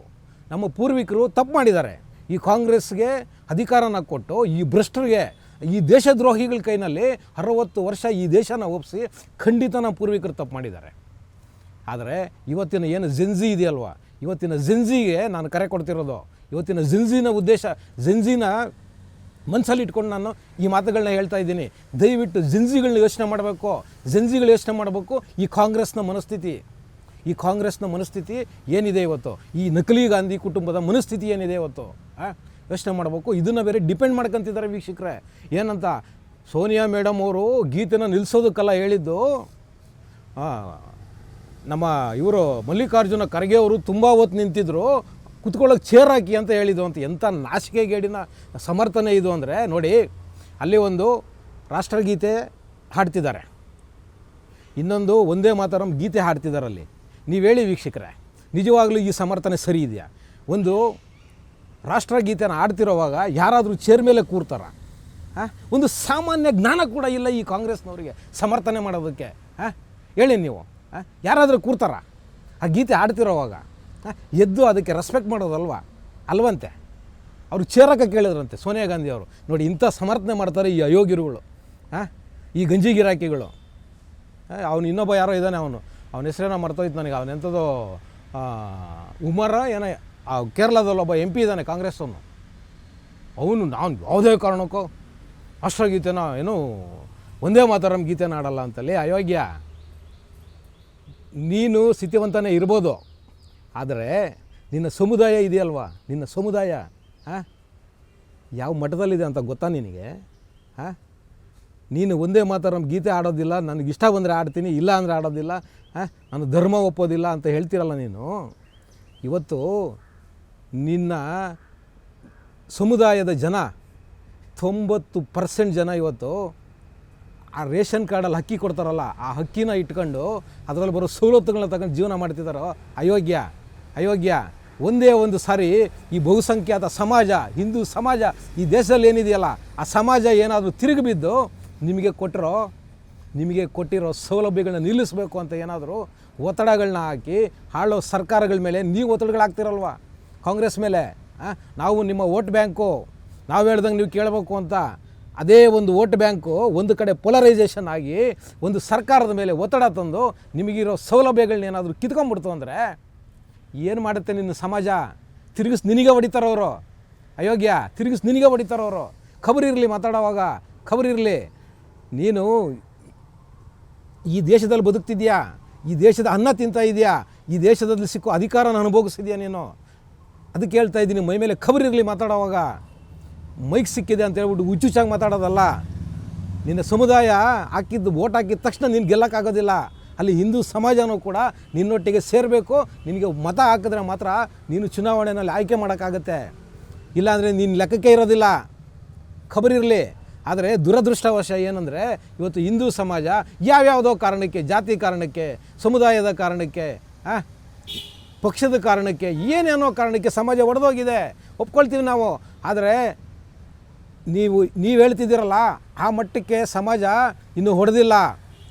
ನಮ್ಮ ಪೂರ್ವಿಕರು ತಪ್ಪು ಮಾಡಿದ್ದಾರೆ. ಈ ಕಾಂಗ್ರೆಸ್ಗೆ ಅಧಿಕಾರನ ಕೊಟ್ಟು ಈ ಭ್ರಷ್ಟರಿಗೆ, ಈ ದೇಶದ್ರೋಹಿಗಳ ಕೈನಲ್ಲಿ 60 ವರ್ಷ ಈ ದೇಶನ ಒಪ್ಪಿಸಿ ಖಂಡಿತ ನಮ್ಮ ಪೂರ್ವಿಕರು ತಪ್ಪು ಮಾಡಿದ್ದಾರೆ. ಆದರೆ ಇವತ್ತಿನ ಏನು ಜೆನ್ಜಿ ಇದೆಯಲ್ವ, ಇವತ್ತಿನ ಜೆನ್ಜಿಗೆ ನಾನು ಕರೆ ಕೊಡ್ತಿರೋದು. ಇವತ್ತಿನ ಜೆನ್ಜಿನ ಉದ್ದೇಶ, ಜೆನ್ಜಿನ ಮನಸ್ಸಲ್ಲಿ ಇಟ್ಕೊಂಡು ನಾನು ಈ ಮಾತುಗಳನ್ನ ಹೇಳ್ತಾ ಇದ್ದೀನಿ. ದಯವಿಟ್ಟು ಜೆನ್ಜಿಗಳನ್ನ ಯೋಚನೆ ಮಾಡಬೇಕು. ಈ ಕಾಂಗ್ರೆಸ್ನ ಮನಸ್ಥಿತಿ ಏನಿದೆ ಇವತ್ತು, ಈ ನಕಲಿ ಗಾಂಧಿ ಕುಟುಂಬದ ಮನಸ್ಥಿತಿ ಏನಿದೆ ಇವತ್ತು ಯೋಚನೆ ಮಾಡಬೇಕು. ಇದನ್ನು ಬೇರೆ ಡಿಪೆಂಡ್ ಮಾಡ್ಕೊತಿದ್ದಾರೆ ವೀಕ್ಷಕರೇ. ಏನಂತ ಸೋನಿಯಾ ಮೇಡಮ್ ಅವರು ಗೀತೆನ ನಿಲ್ಲಿಸೋದಕ್ಕೆಲ್ಲ ಹೇಳಿದ್ದು, ನಮ್ಮ ಇವರು ಮಲ್ಲಿಕಾರ್ಜುನ ಖರ್ಗೆ ಅವರು ತುಂಬ ಹೊತ್ತು ನಿಂತಿದ್ರು, ಕುತ್ಕೊಳ್ಳೋಕೆ ಚೇರ್ ಹಾಕಿ ಅಂತ ಹೇಳಿದ್ದು ಅಂತ. ಎಂಥ ನಾಚಿಕೆಗೇಡಿನ ಸಮರ್ಥನೆ ಇದು ಅಂದರೆ ನೋಡಿ, ಅಲ್ಲಿ ಒಂದು ರಾಷ್ಟ್ರಗೀತೆ ಹಾಡ್ತಿದ್ದಾರೆ, ಇನ್ನೊಂದು ಒಂದೇ ಮಾತರಂ ಗೀತೆ ಹಾಡ್ತಿದ್ದಾರೆ. ಅಲ್ಲಿ ನೀವು ಹೇಳಿ ವೀಕ್ಷಕರೇ, ನಿಜವಾಗ್ಲೂ ಈ ಸಮರ್ಥನೆ ಸರಿ ಇದೆಯಾ? ಒಂದು ರಾಷ್ಟ್ರಗೀತೆನ ಆಡ್ತಿರೋವಾಗ ಯಾರಾದರೂ ಚೇರ್ ಮೇಲೆ ಕೂರ್ತಾರ? ಒಂದು ಸಾಮಾನ್ಯ ಜ್ಞಾನ ಕೂಡ ಇಲ್ಲ ಈ ಕಾಂಗ್ರೆಸ್ನವರಿಗೆ ಸಮರ್ಥನೆ ಮಾಡೋದಕ್ಕೆ. ಹೇಳಿ ನೀವು, ಯಾರಾದರೂ ಕೂರ್ತಾರ ಆ ಗೀತೆ ಆಡ್ತಿರೋವಾಗ? ಎದ್ದು ಅದಕ್ಕೆ ರೆಸ್ಪೆಕ್ಟ್ ಅಲ್ವಂತೆ. ಅವರು ಚೇರಕ್ಕೆ ಕೇಳಿದ್ರಂತೆ ಸೋನಿಯಾ ಗಾಂಧಿ ಅವರು. ನೋಡಿ, ಇಂಥ ಸಮರ್ಥನೆ ಮಾಡ್ತಾರೆ ಈ ಅಯೋಗ್ಯರುಗಳು, ಈ ಗಂಜಿ ಗಿರಾಕಿಗಳು. ಅವನು ಇನ್ನೊಬ್ಬ ಯಾರೋ ಇದ್ದಾನೆ, ಅವನ ಹೆಸರೇನೋ ಮರ್ತೋಯ್ತು ನನಗೆ. ಅವನೆಂಥದ್ದು ಉಮರ ಏನೋ, ಕೇರಳದಲ್ಲೊಬ್ಬ MP ಇದ್ದಾನೆ ಕಾಂಗ್ರೆಸ್ ಅವನು. ನಾನು ಯಾವುದೇ ಕಾರಣಕ್ಕೂ ರಾಷ್ಟ್ರಗೀತೆನ ಏನು ಒಂದೇ ಮಾತರಂ ಗೀತೆನ ಆಡಲ್ಲ ಅಂತಲೇ. ಅಯೋಗ್ಯ, ನೀನು ಸ್ಥಿತಿವಂತನೇ ಇರ್ಬೋದು, ಆದರೆ ನಿನ್ನ ಸಮುದಾಯ ಇದೆಯಲ್ವಾ, ನಿನ್ನ ಸಮುದಾಯ ಯಾವ ಮಟ್ಟದಲ್ಲಿದೆ ಅಂತ ಗೊತ್ತಾ ನಿನಗೆ? ನೀನು ಒಂದೇ ಮಾತರಂ ಗೀತೆ ಆಡೋದಿಲ್ಲ, ನನಗೆ ಇಷ್ಟ ಬಂದರೆ ಆಡ್ತೀನಿ, ಇಲ್ಲ ಅಂದರೆ ಆಡೋದಿಲ್ಲ, ನಾನು ಧರ್ಮ ಒಪ್ಪೋದಿಲ್ಲ ಅಂತ ಹೇಳ್ತಿರಲ್ಲ ನೀನು. ಇವತ್ತು ನಿನ್ನ ಸಮುದಾಯದ ಜನ 90% ಜನ ಇವತ್ತು ಆ ರೇಷನ್ ಕಾರ್ಡಲ್ಲಿ ಅಕ್ಕಿ ಕೊಡ್ತಾರಲ್ಲ, ಆ ಅಕ್ಕಿನ ಇಟ್ಕೊಂಡು ಅದರಲ್ಲಿ ಬರೋ ಸವಲತ್ತುಗಳನ್ನ ತಗೊಂಡು ಜೀವನ ಮಾಡ್ತಿದ್ದಾರೋ. ಅಯೋಗ್ಯ. ಒಂದೇ ಒಂದು ಸಾರಿ ಈ ಬಹುಸಂಖ್ಯಾತ ಸಮಾಜ, ಹಿಂದೂ ಸಮಾಜ ಈ ದೇಶದಲ್ಲಿ ಏನಿದೆಯಲ್ಲ, ಆ ಸಮಾಜ ಏನಾದರೂ ತಿರುಗಿ ಬಿದ್ದು ನಿಮಗೆ ಕೊಟ್ಟಿರೋ ಸೌಲಭ್ಯಗಳನ್ನ ನಿಲ್ಲಿಸಬೇಕು ಅಂತ ಏನಾದರೂ ಒತ್ತಡಗಳನ್ನ ಹಾಕಿ ಆಳೋ ಸರ್ಕಾರಗಳ ಮೇಲೆ ನೀವು ಒತ್ತಡಗಳಾಗ್ತಿರಲ್ವ ಕಾಂಗ್ರೆಸ್ ಮೇಲೆ. ನಾವು ನಿಮ್ಮ ವೋಟ್ ಬ್ಯಾಂಕು, ನಾವು ಹೇಳ್ದಂಗೆ ನೀವು ಕೇಳಬೇಕು ಅಂತ ಅದೇ ಒಂದು ವೋಟ್ ಬ್ಯಾಂಕು ಒಂದು ಕಡೆ ಪೊಲರೈಸೇಷನ್ ಆಗಿ ಒಂದು ಸರ್ಕಾರದ ಮೇಲೆ ಒತ್ತಡ ತಂದು ನಿಮಗಿರೋ ಸೌಲಭ್ಯಗಳನ್ನೇನಾದರೂ ಕಿತ್ಕೊಂಡ್ಬಿಡ್ತು ಅಂದರೆ ಏನು ಮಾಡುತ್ತೆ ನಿನ್ನ ಸಮಾಜ? ತಿರುಗಿಸ್ ನಿನಗೆ ಹೊಡಿತಾರವರು, ಅಯೋಗ್ಯ, ತಿರುಗಿಸ್ ನಿನಗೆ ಹೊಡಿತಾರವರು. ಖಬರಿರಲಿ, ಮಾತಾಡೋವಾಗ ಖಬರಿರಲಿ. ನೀನು ಈ ದೇಶದಲ್ಲಿ ಬದುಕ್ತಿದ್ಯಾ, ಈ ದೇಶದ ಅನ್ನ ತಿಂತ ಇದೆಯಾ, ಈ ದೇಶದಲ್ಲಿ ಸಿಕ್ಕೋ ಅಧಿಕಾರನ ಅನುಭವಿಸಿದ್ಯಾ ನೀನು? ಅದಕ್ಕೆ ಹೇಳ್ತಾ ಇದ್ದೀನಿ, ಮೈ ಮೇಲೆ ಖಬರಿರಲಿ ಮಾತಾಡೋವಾಗ. ಮೈಕ್ ಸಿಕ್ಕಿದೆ ಅಂತ ಹೇಳ್ಬಿಟ್ಟು ಹುಚ್ಚುಚ್ಚಾಗಿ ಮಾತಾಡೋದಲ್ಲ. ನಿನ್ನ ಸಮುದಾಯ ಹಾಕಿದ್ದು ವೋಟ್ ಹಾಕಿದ ತಕ್ಷಣ ನೀನು ಗೆಲ್ಲಕ್ಕಾಗೋದಿಲ್ಲ. ಅಲ್ಲಿ ಹಿಂದೂ ಸಮಾಜನೂ ಕೂಡ ನಿನ್ನೊಟ್ಟಿಗೆ ಸೇರಬೇಕು. ನಿನಗೆ ಮತ ಹಾಕಿದ್ರೆ ಮಾತ್ರ ನೀನು ಚುನಾವಣೆಯಲ್ಲಿ ಆಯ್ಕೆ ಮಾಡೋಕ್ಕಾಗತ್ತೆ, ಇಲ್ಲಾಂದರೆ ನೀನು ಲೆಕ್ಕಕ್ಕೆ ಇರೋದಿಲ್ಲ. ಖಬರಿರಲಿ. ಆದರೆ ದುರದೃಷ್ಟವಶ ಏನಂದರೆ ಇವತ್ತು ಹಿಂದೂ ಸಮಾಜ ಯಾವ್ಯಾವುದೋ ಕಾರಣಕ್ಕೆ, ಜಾತಿ ಕಾರಣಕ್ಕೆ, ಸಮುದಾಯದ ಕಾರಣಕ್ಕೆ, ಪಕ್ಷದ ಕಾರಣಕ್ಕೆ, ಏನೇನೋ ಕಾರಣಕ್ಕೆ ಸಮಾಜ ಒಡೆದೋಗಿದೆ, ಒಪ್ಕೊಳ್ತೀವಿ ನಾವು. ಆದರೆ ನೀವು ಹೇಳ್ತಿದ್ದೀರಲ್ಲ, ಆ ಮಟ್ಟಕ್ಕೆ ಸಮಾಜ ಇನ್ನೂ ಹೊಡೆದಿಲ್ಲ.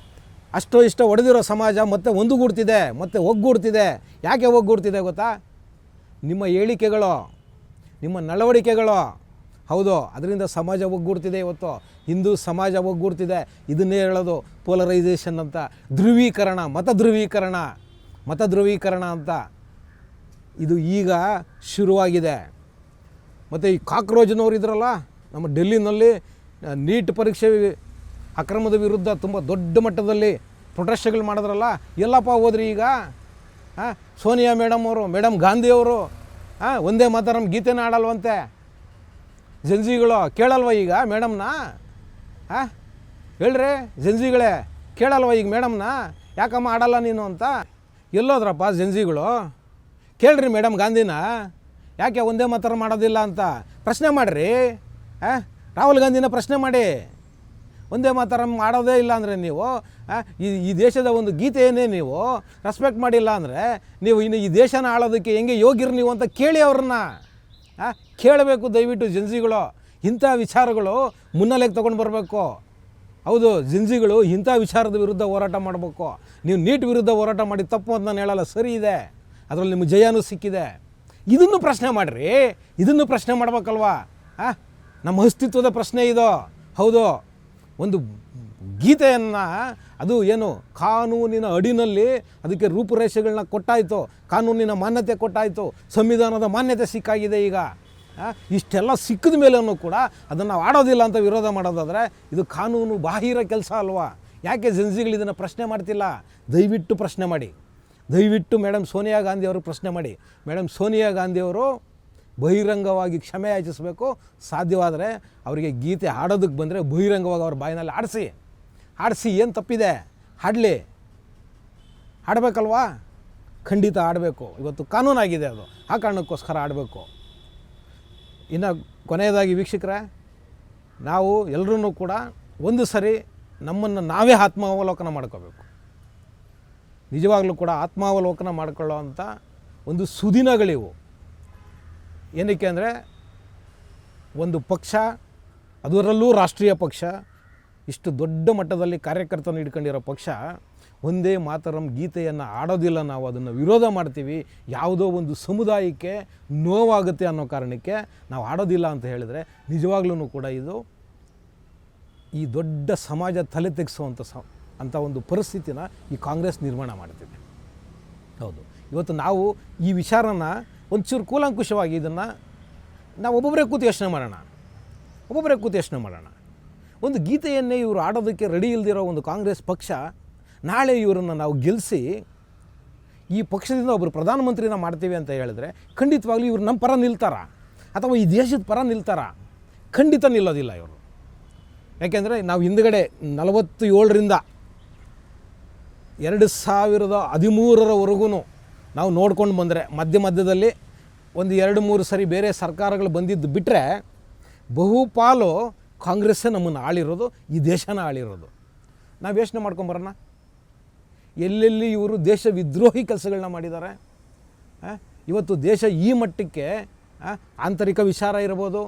ಅಷ್ಟೋ ಇಷ್ಟೋ ಹೊಡೆದಿರೋ ಸಮಾಜ ಮತ್ತೆ ಒಂದುಗೂಡ್ತಿದೆ, ಮತ್ತೆ ಒಗ್ಗೂಡ್ತಿದೆ. ಯಾಕೆ ಒಗ್ಗೂಡ್ತಿದೆ ಗೊತ್ತಾ? ನಿಮ್ಮ ಹೇಳಿಕೆಗಳು, ನಿಮ್ಮ ನಡವಳಿಕೆಗಳು. ಹೌದು, ಅದರಿಂದ ಸಮಾಜ ಒಗ್ಗೂಡ್ತಿದೆ. ಇವತ್ತು ಹಿಂದೂ ಸಮಾಜ ಒಗ್ಗೂಡ್ತಿದೆ. ಇದನ್ನೇ ಹೇಳೋದು ಪೋಲರೈಸೇಷನ್ ಅಂತ, ಧ್ರುವೀಕರಣ, ಮತ ಧ್ರುವೀಕರಣ ಅಂತ. ಇದು ಈಗ ಶುರುವಾಗಿದೆ. ಮತ್ತು ಈ ಕಾಕ್ರೋಜ್ನವ್ರು ಇದ್ರಲ್ಲ, ನಮ್ಮ ಡೆಲ್ಲಿನಲ್ಲಿ ನೀಟ್ ಪರೀಕ್ಷೆ ಅಕ್ರಮದ ವಿರುದ್ಧ ತುಂಬ ದೊಡ್ಡ ಮಟ್ಟದಲ್ಲಿ ಪ್ರೊಟೆಸ್ಟ್ಗಳು ಮಾಡಿದ್ರಲ್ಲ, ಎಲ್ಲಪ್ಪ ಹೋದ್ರಿ ಈಗ? ಸೋನಿಯಾ ಮೇಡಮ್ ಗಾಂಧಿಯವರು ಒಂದೇ ಮಾತರಂ ಗೀತೆನ ಆಡಲ್ವಂತೆ. ಜಂಜಿಗಳು ಕೇಳಲ್ವ ಈಗ ಮೇಡಮ್ನ? ಹೇಳ್ರಿ ಜಂಜಿಗಳೇ, ಕೇಳಲ್ವ ಈಗ ಮೇಡಮ್ನ? ಯಾಕಮ್ಮ ಆಡಲ್ಲ ನೀನು ಅಂತ? ಎಲ್ಲೋದ್ರಪ್ಪ ಜಂಜಿಗಳು? ಕೇಳ್ರಿ ಮೇಡಮ್ ಗಾಂಧಿನ, ಯಾಕೆ ಒಂದೇ ಮಾತರ ಮಾಡೋದಿಲ್ಲ ಅಂತ ಪ್ರಶ್ನೆ ಮಾಡಿರಿ. ರಾಹುಲ್ ಗಾಂಧಿನ ಪ್ರಶ್ನೆ ಮಾಡಿ. ಒಂದೇ ಮಾತರಂ ಮಾಡೋದೇ ಇಲ್ಲ ಅಂದರೆ ನೀವು ಈ ದೇಶದ ಒಂದು ಗೀತೆಯನ್ನೇ ನೀವು ರೆಸ್ಪೆಕ್ಟ್ ಮಾಡಿಲ್ಲ ಅಂದರೆ ನೀವು ಇನ್ನು ಈ ದೇಶನ ಆಳೋದಕ್ಕೆ ಹೆಂಗೆ ಯೋಗ್ಯರು ನೀವು ಅಂತ ಕೇಳಿ ಅವ್ರನ್ನ. ಕೇಳಬೇಕು ದಯವಿಟ್ಟು ಜಂಜಿಗಳು. ಇಂಥ ವಿಚಾರಗಳು ಮುನ್ನೆಲೆಗೆ ತೊಗೊಂಡು ಬರಬೇಕು. ಹೌದು, ಜಂಜಿಗಳು ಇಂಥ ವಿಚಾರದ ವಿರುದ್ಧ ಹೋರಾಟ ಮಾಡಬೇಕು. ನೀವು ನೀಟ್ ವಿರುದ್ಧ ಹೋರಾಟ ಮಾಡಿ ತಪ್ಪು ಅಂತ ನಾನು ಹೇಳಲ್ಲ, ಸರಿ ಇದೆ, ಅದರಲ್ಲಿ ನಿಮಗೆ ಜಯನೂ ಸಿಕ್ಕಿದೆ. ಇದನ್ನು ಪ್ರಶ್ನೆ ಮಾಡಿರಿ, ಇದನ್ನು ಪ್ರಶ್ನೆ ಮಾಡ್ಬೇಕಲ್ವಾ? ನಮ್ಮ ಅಸ್ತಿತ್ವದ ಪ್ರಶ್ನೆ ಇದು. ಹೌದು, ಒಂದು ಗೀತೆಯನ್ನು ಅದು ಏನು ಕಾನೂನಿನ ಅಡಿನಲ್ಲಿ ಅದಕ್ಕೆ ರೂಪುರೇಷೆಗಳನ್ನ ಕೊಟ್ಟಾಯಿತು, ಕಾನೂನಿನ ಮಾನ್ಯತೆ ಕೊಟ್ಟಾಯಿತು, ಸಂವಿಧಾನದ ಮಾನ್ಯತೆ ಸಿಕ್ಕಾಗಿದೆ ಈಗ. ಇಷ್ಟೆಲ್ಲ ಸಿಕ್ಕಿದ ಮೇಲೂ ಕೂಡ ಅದನ್ನು ನಾವು ಆಡೋದಿಲ್ಲ ಅಂತ ವಿರೋಧ ಮಾಡೋದಾದರೆ ಇದು ಕಾನೂನು ಬಾಹಿರ ಕೆಲಸ ಅಲ್ವಾ? ಯಾಕೆ ಜಂಜಿಗಳು ಇದನ್ನು ಪ್ರಶ್ನೆ ಮಾಡ್ತಿಲ್ಲ? ದಯವಿಟ್ಟು ಪ್ರಶ್ನೆ ಮಾಡಿ. ದಯವಿಟ್ಟು ಮೇಡಮ್ ಸೋನಿಯಾ ಗಾಂಧಿಯವರು ಪ್ರಶ್ನೆ ಮಾಡಿ. ಮೇಡಮ್ ಸೋನಿಯಾ ಗಾಂಧಿಯವರು ಬಹಿರಂಗವಾಗಿ ಕ್ಷಮೆ ಯಾಚಿಸಬೇಕು. ಸಾಧ್ಯವಾದರೆ ಅವರಿಗೆ ಗೀತೆ ಹಾಡೋದಕ್ಕೆ ಬಂದರೆ ಬಹಿರಂಗವಾಗಿ ಅವ್ರ ಬಾಯಿನಲ್ಲಿ ಆಡಿಸಿ ಏನು ತಪ್ಪಿದೆ? ಹಾಡಬೇಕಲ್ವಾ? ಖಂಡಿತ ಆಡಬೇಕು. ಇವತ್ತು ಕಾನೂನಾಗಿದೆ ಅದು, ಆ ಕಾರಣಕ್ಕೋಸ್ಕರ ಆಡಬೇಕು. ಇನ್ನು ಕೊನೆಯದಾಗಿ ವೀಕ್ಷಕರೇ, ನಾವು ಎಲ್ಲರೂ ಕೂಡ ಒಂದು ಸರಿ ನಮ್ಮನ್ನು ನಾವೇ ಆತ್ಮಾವಲೋಕನ ಮಾಡ್ಕೋಬೇಕು. ನಿಜವಾಗ್ಲೂ ಕೂಡ ಆತ್ಮಾವಲೋಕನ ಮಾಡ್ಕೊಳ್ಳೋ ಅಂಥ ಒಂದು ಸುದಿನಗಳಿವು. ಏನಕ್ಕೆ ಅಂದರೆ ಒಂದು ಪಕ್ಷ, ಅದರಲ್ಲೂ ರಾಷ್ಟ್ರೀಯ ಪಕ್ಷ, ಇಷ್ಟು ದೊಡ್ಡ ಮಟ್ಟದಲ್ಲಿ ಕಾರ್ಯಕರ್ತನ ಇಟ್ಕೊಂಡಿರೋ ಪಕ್ಷ ಒಂದೇ ಮಾತರಂ ಗೀತೆಯನ್ನು ಆಡೋದಿಲ್ಲ. ನಾವು ಅದನ್ನು ವಿರೋಧ ಮಾಡ್ತೀವಿ. ಯಾವುದೋ ಒಂದು ಸಮುದಾಯಕ್ಕೆ ನೋವಾಗುತ್ತೆ ಅನ್ನೋ ಕಾರಣಕ್ಕೆ ನಾವು ಆಡೋದಿಲ್ಲ ಅಂತ ಹೇಳಿದರೆ ನಿಜವಾಗ್ಲೂ ಕೂಡ ಇದು ಈ ದೊಡ್ಡ ಸಮಾಜ ತಲೆ ತೆಗೆಸುವಂಥ ಅಂಥ ಒಂದು ಪರಿಸ್ಥಿತಿನ ಈ ಕಾಂಗ್ರೆಸ್ ನಿರ್ಮಾಣ ಮಾಡ್ತಿದೆ. ಹೌದು, ಇವತ್ತು ನಾವು ಈ ವಿಚಾರನ ಒಂಚೂರು ಕೂಲಂಕುಷವಾಗಿ ಇದನ್ನು ನಾವು ಒಬ್ಬೊಬ್ಬರೇ ಕೂತು ಯೋಚನೆ ಮಾಡೋಣ. ಒಂದು ಗೀತೆಯನ್ನೇ ಇವರು ಆಡೋದಕ್ಕೆ ರೆಡಿ ಇಲ್ದಿರೋ ಒಂದು ಕಾಂಗ್ರೆಸ್ ಪಕ್ಷ ನಾಳೆ ಇವರನ್ನು ನಾವು ಗೆಲ್ಲಿಸಿ ಈ ಪಕ್ಷದಿಂದ ಒಬ್ಬರು ಪ್ರಧಾನಮಂತ್ರಿನ ಮಾಡ್ತೀವಿ ಅಂತ ಹೇಳಿದ್ರೆ ಖಂಡಿತವಾಗ್ಲೂ ಇವರು ನಮ್ಮ ಪರ ನಿಲ್ತಾರ ಅಥವಾ ಈ ದೇಶದ ಪರ ನಿಲ್ತಾರ? ಖಂಡಿತ ನಿಲ್ಲೋದಿಲ್ಲ ಇವರು. ಯಾಕೆಂದರೆ ನಾವು ಹಿಂದುಗಡೆ 47ರಿಂದ 2013ರವರೆಗೂ ನಾವು ನೋಡ್ಕೊಂಡು ಬಂದರೆ ಮಧ್ಯದಲ್ಲಿ ಒಂದು 2-3 ಸರಿ ಬೇರೆ ಸರ್ಕಾರಗಳು ಬಂದಿದ್ದು ಬಿಟ್ಟರೆ ಬಹುಪಾಲು ಕಾಂಗ್ರೆಸ್ಸೇ ನಮ್ಮನ್ನು ಆಳಿರೋದು, ಈ ದೇಶನ ಆಳಿರೋದು. ನಾವು ಯೋಚನೆ ಮಾಡ್ಕೊಂಬರೋಣ, ಎಲ್ಲೆಲ್ಲಿ ಇವರು ದೇಶ ವಿದ್ರೋಹಿ ಕೆಲಸಗಳನ್ನ ಮಾಡಿದ್ದಾರೆ. ಇವತ್ತು ದೇಶ ಈ ಮಟ್ಟಕ್ಕೆ ಆಂತರಿಕ ವಿಚಾರ ಇರ್ಬೋದು,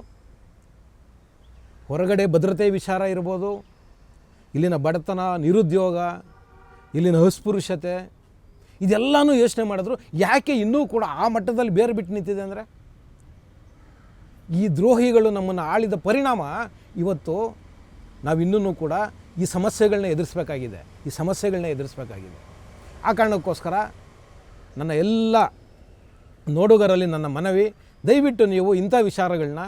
ಹೊರಗಡೆ ಭದ್ರತೆ ವಿಚಾರ ಇರ್ಬೋದು, ಇಲ್ಲಿನ ಬಡತನ, ನಿರುದ್ಯೋಗ, ಇಲ್ಲಿನ ಅಸ್ಪೃಶ್ಯತೆ, ಇದೆಲ್ಲನೂ ಯೋಚನೆ ಮಾಡಿದ್ರು ಯಾಕೆ ಇನ್ನೂ ಕೂಡ ಆ ಮಟ್ಟದಲ್ಲಿ ಬೇರೆ ಬಿಟ್ಟು ನಿಂತಿದೆ ಅಂದರೆ ಈ ದ್ರೋಹಿಗಳು ನಮ್ಮನ್ನು ಆಳಿದ ಪರಿಣಾಮ ಇವತ್ತು ನಾವು ಇನ್ನೂ ಕೂಡ ಈ ಸಮಸ್ಯೆಗಳನ್ನ ಎದುರಿಸಬೇಕಾಗಿದೆ. ಆ ಕಾರಣಕ್ಕೋಸ್ಕರ ನನ್ನ ಎಲ್ಲ ನೋಡುಗರಲ್ಲಿ ನನ್ನ ಮನವಿ, ದಯವಿಟ್ಟು ನೀವು ಇಂಥ ವಿಚಾರಗಳನ್ನ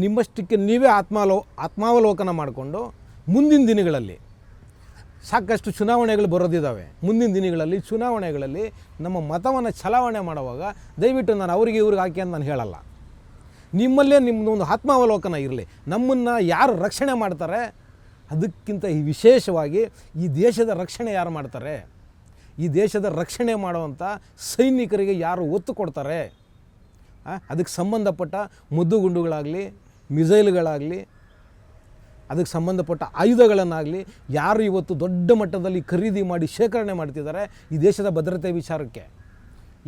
ನಿಮ್ಮಷ್ಟಕ್ಕೆ ನೀವೇ ಆತ್ಮಾವಲೋಕನ ಮಾಡಿಕೊಂಡು ಮುಂದಿನ ದಿನಗಳಲ್ಲಿ ಸಾಕಷ್ಟು ಚುನಾವಣೆಗಳು ಬರೋದಿದ್ದಾವೆ. ಮುಂದಿನ ದಿನಗಳಲ್ಲಿ ಚುನಾವಣೆಗಳಲ್ಲಿ ನಮ್ಮ ಮತವನ್ನು ಚಲಾವಣೆ ಮಾಡುವಾಗ ದಯವಿಟ್ಟು ನಾನು ಅವ್ರಿಗೆ ಇವ್ರಿಗೆ ಹಾಕಿ ಅಂತ ನಾನು ಹೇಳಲ್ಲ. ನಿಮ್ಮಲ್ಲೇ ನಿಮ್ಮದೊಂದು ಆತ್ಮಾವಲೋಕನ ಇರಲಿ. ನಮ್ಮನ್ನು ಯಾರು ರಕ್ಷಣೆ ಮಾಡ್ತಾರೆ, ಅದಕ್ಕಿಂತ ವಿಶೇಷವಾಗಿ ಈ ದೇಶದ ರಕ್ಷಣೆ ಯಾರು ಮಾಡ್ತಾರೆ, ಈ ದೇಶದ ರಕ್ಷಣೆ ಮಾಡುವಂಥ ಸೈನಿಕರಿಗೆ ಯಾರು ಒತ್ತು ಕೊಡ್ತಾರೆ, ಅದಕ್ಕೆ ಸಂಬಂಧಪಟ್ಟ ಮದ್ದುಗುಂಡುಗಳಾಗಲಿ, ಮಿಸೈಲ್ಗಳಾಗಲಿ, ಅದಕ್ಕೆ ಸಂಬಂಧಪಟ್ಟ ಆಯುಧಗಳನ್ನಾಗಲಿ ಯಾರು ಇವತ್ತು ದೊಡ್ಡ ಮಟ್ಟದಲ್ಲಿ ಖರೀದಿ ಮಾಡಿ ಶೇಖರಣೆ ಮಾಡ್ತಿದ್ದಾರೆ, ಈ ದೇಶದ ಭದ್ರತೆ ವಿಚಾರಕ್ಕೆ,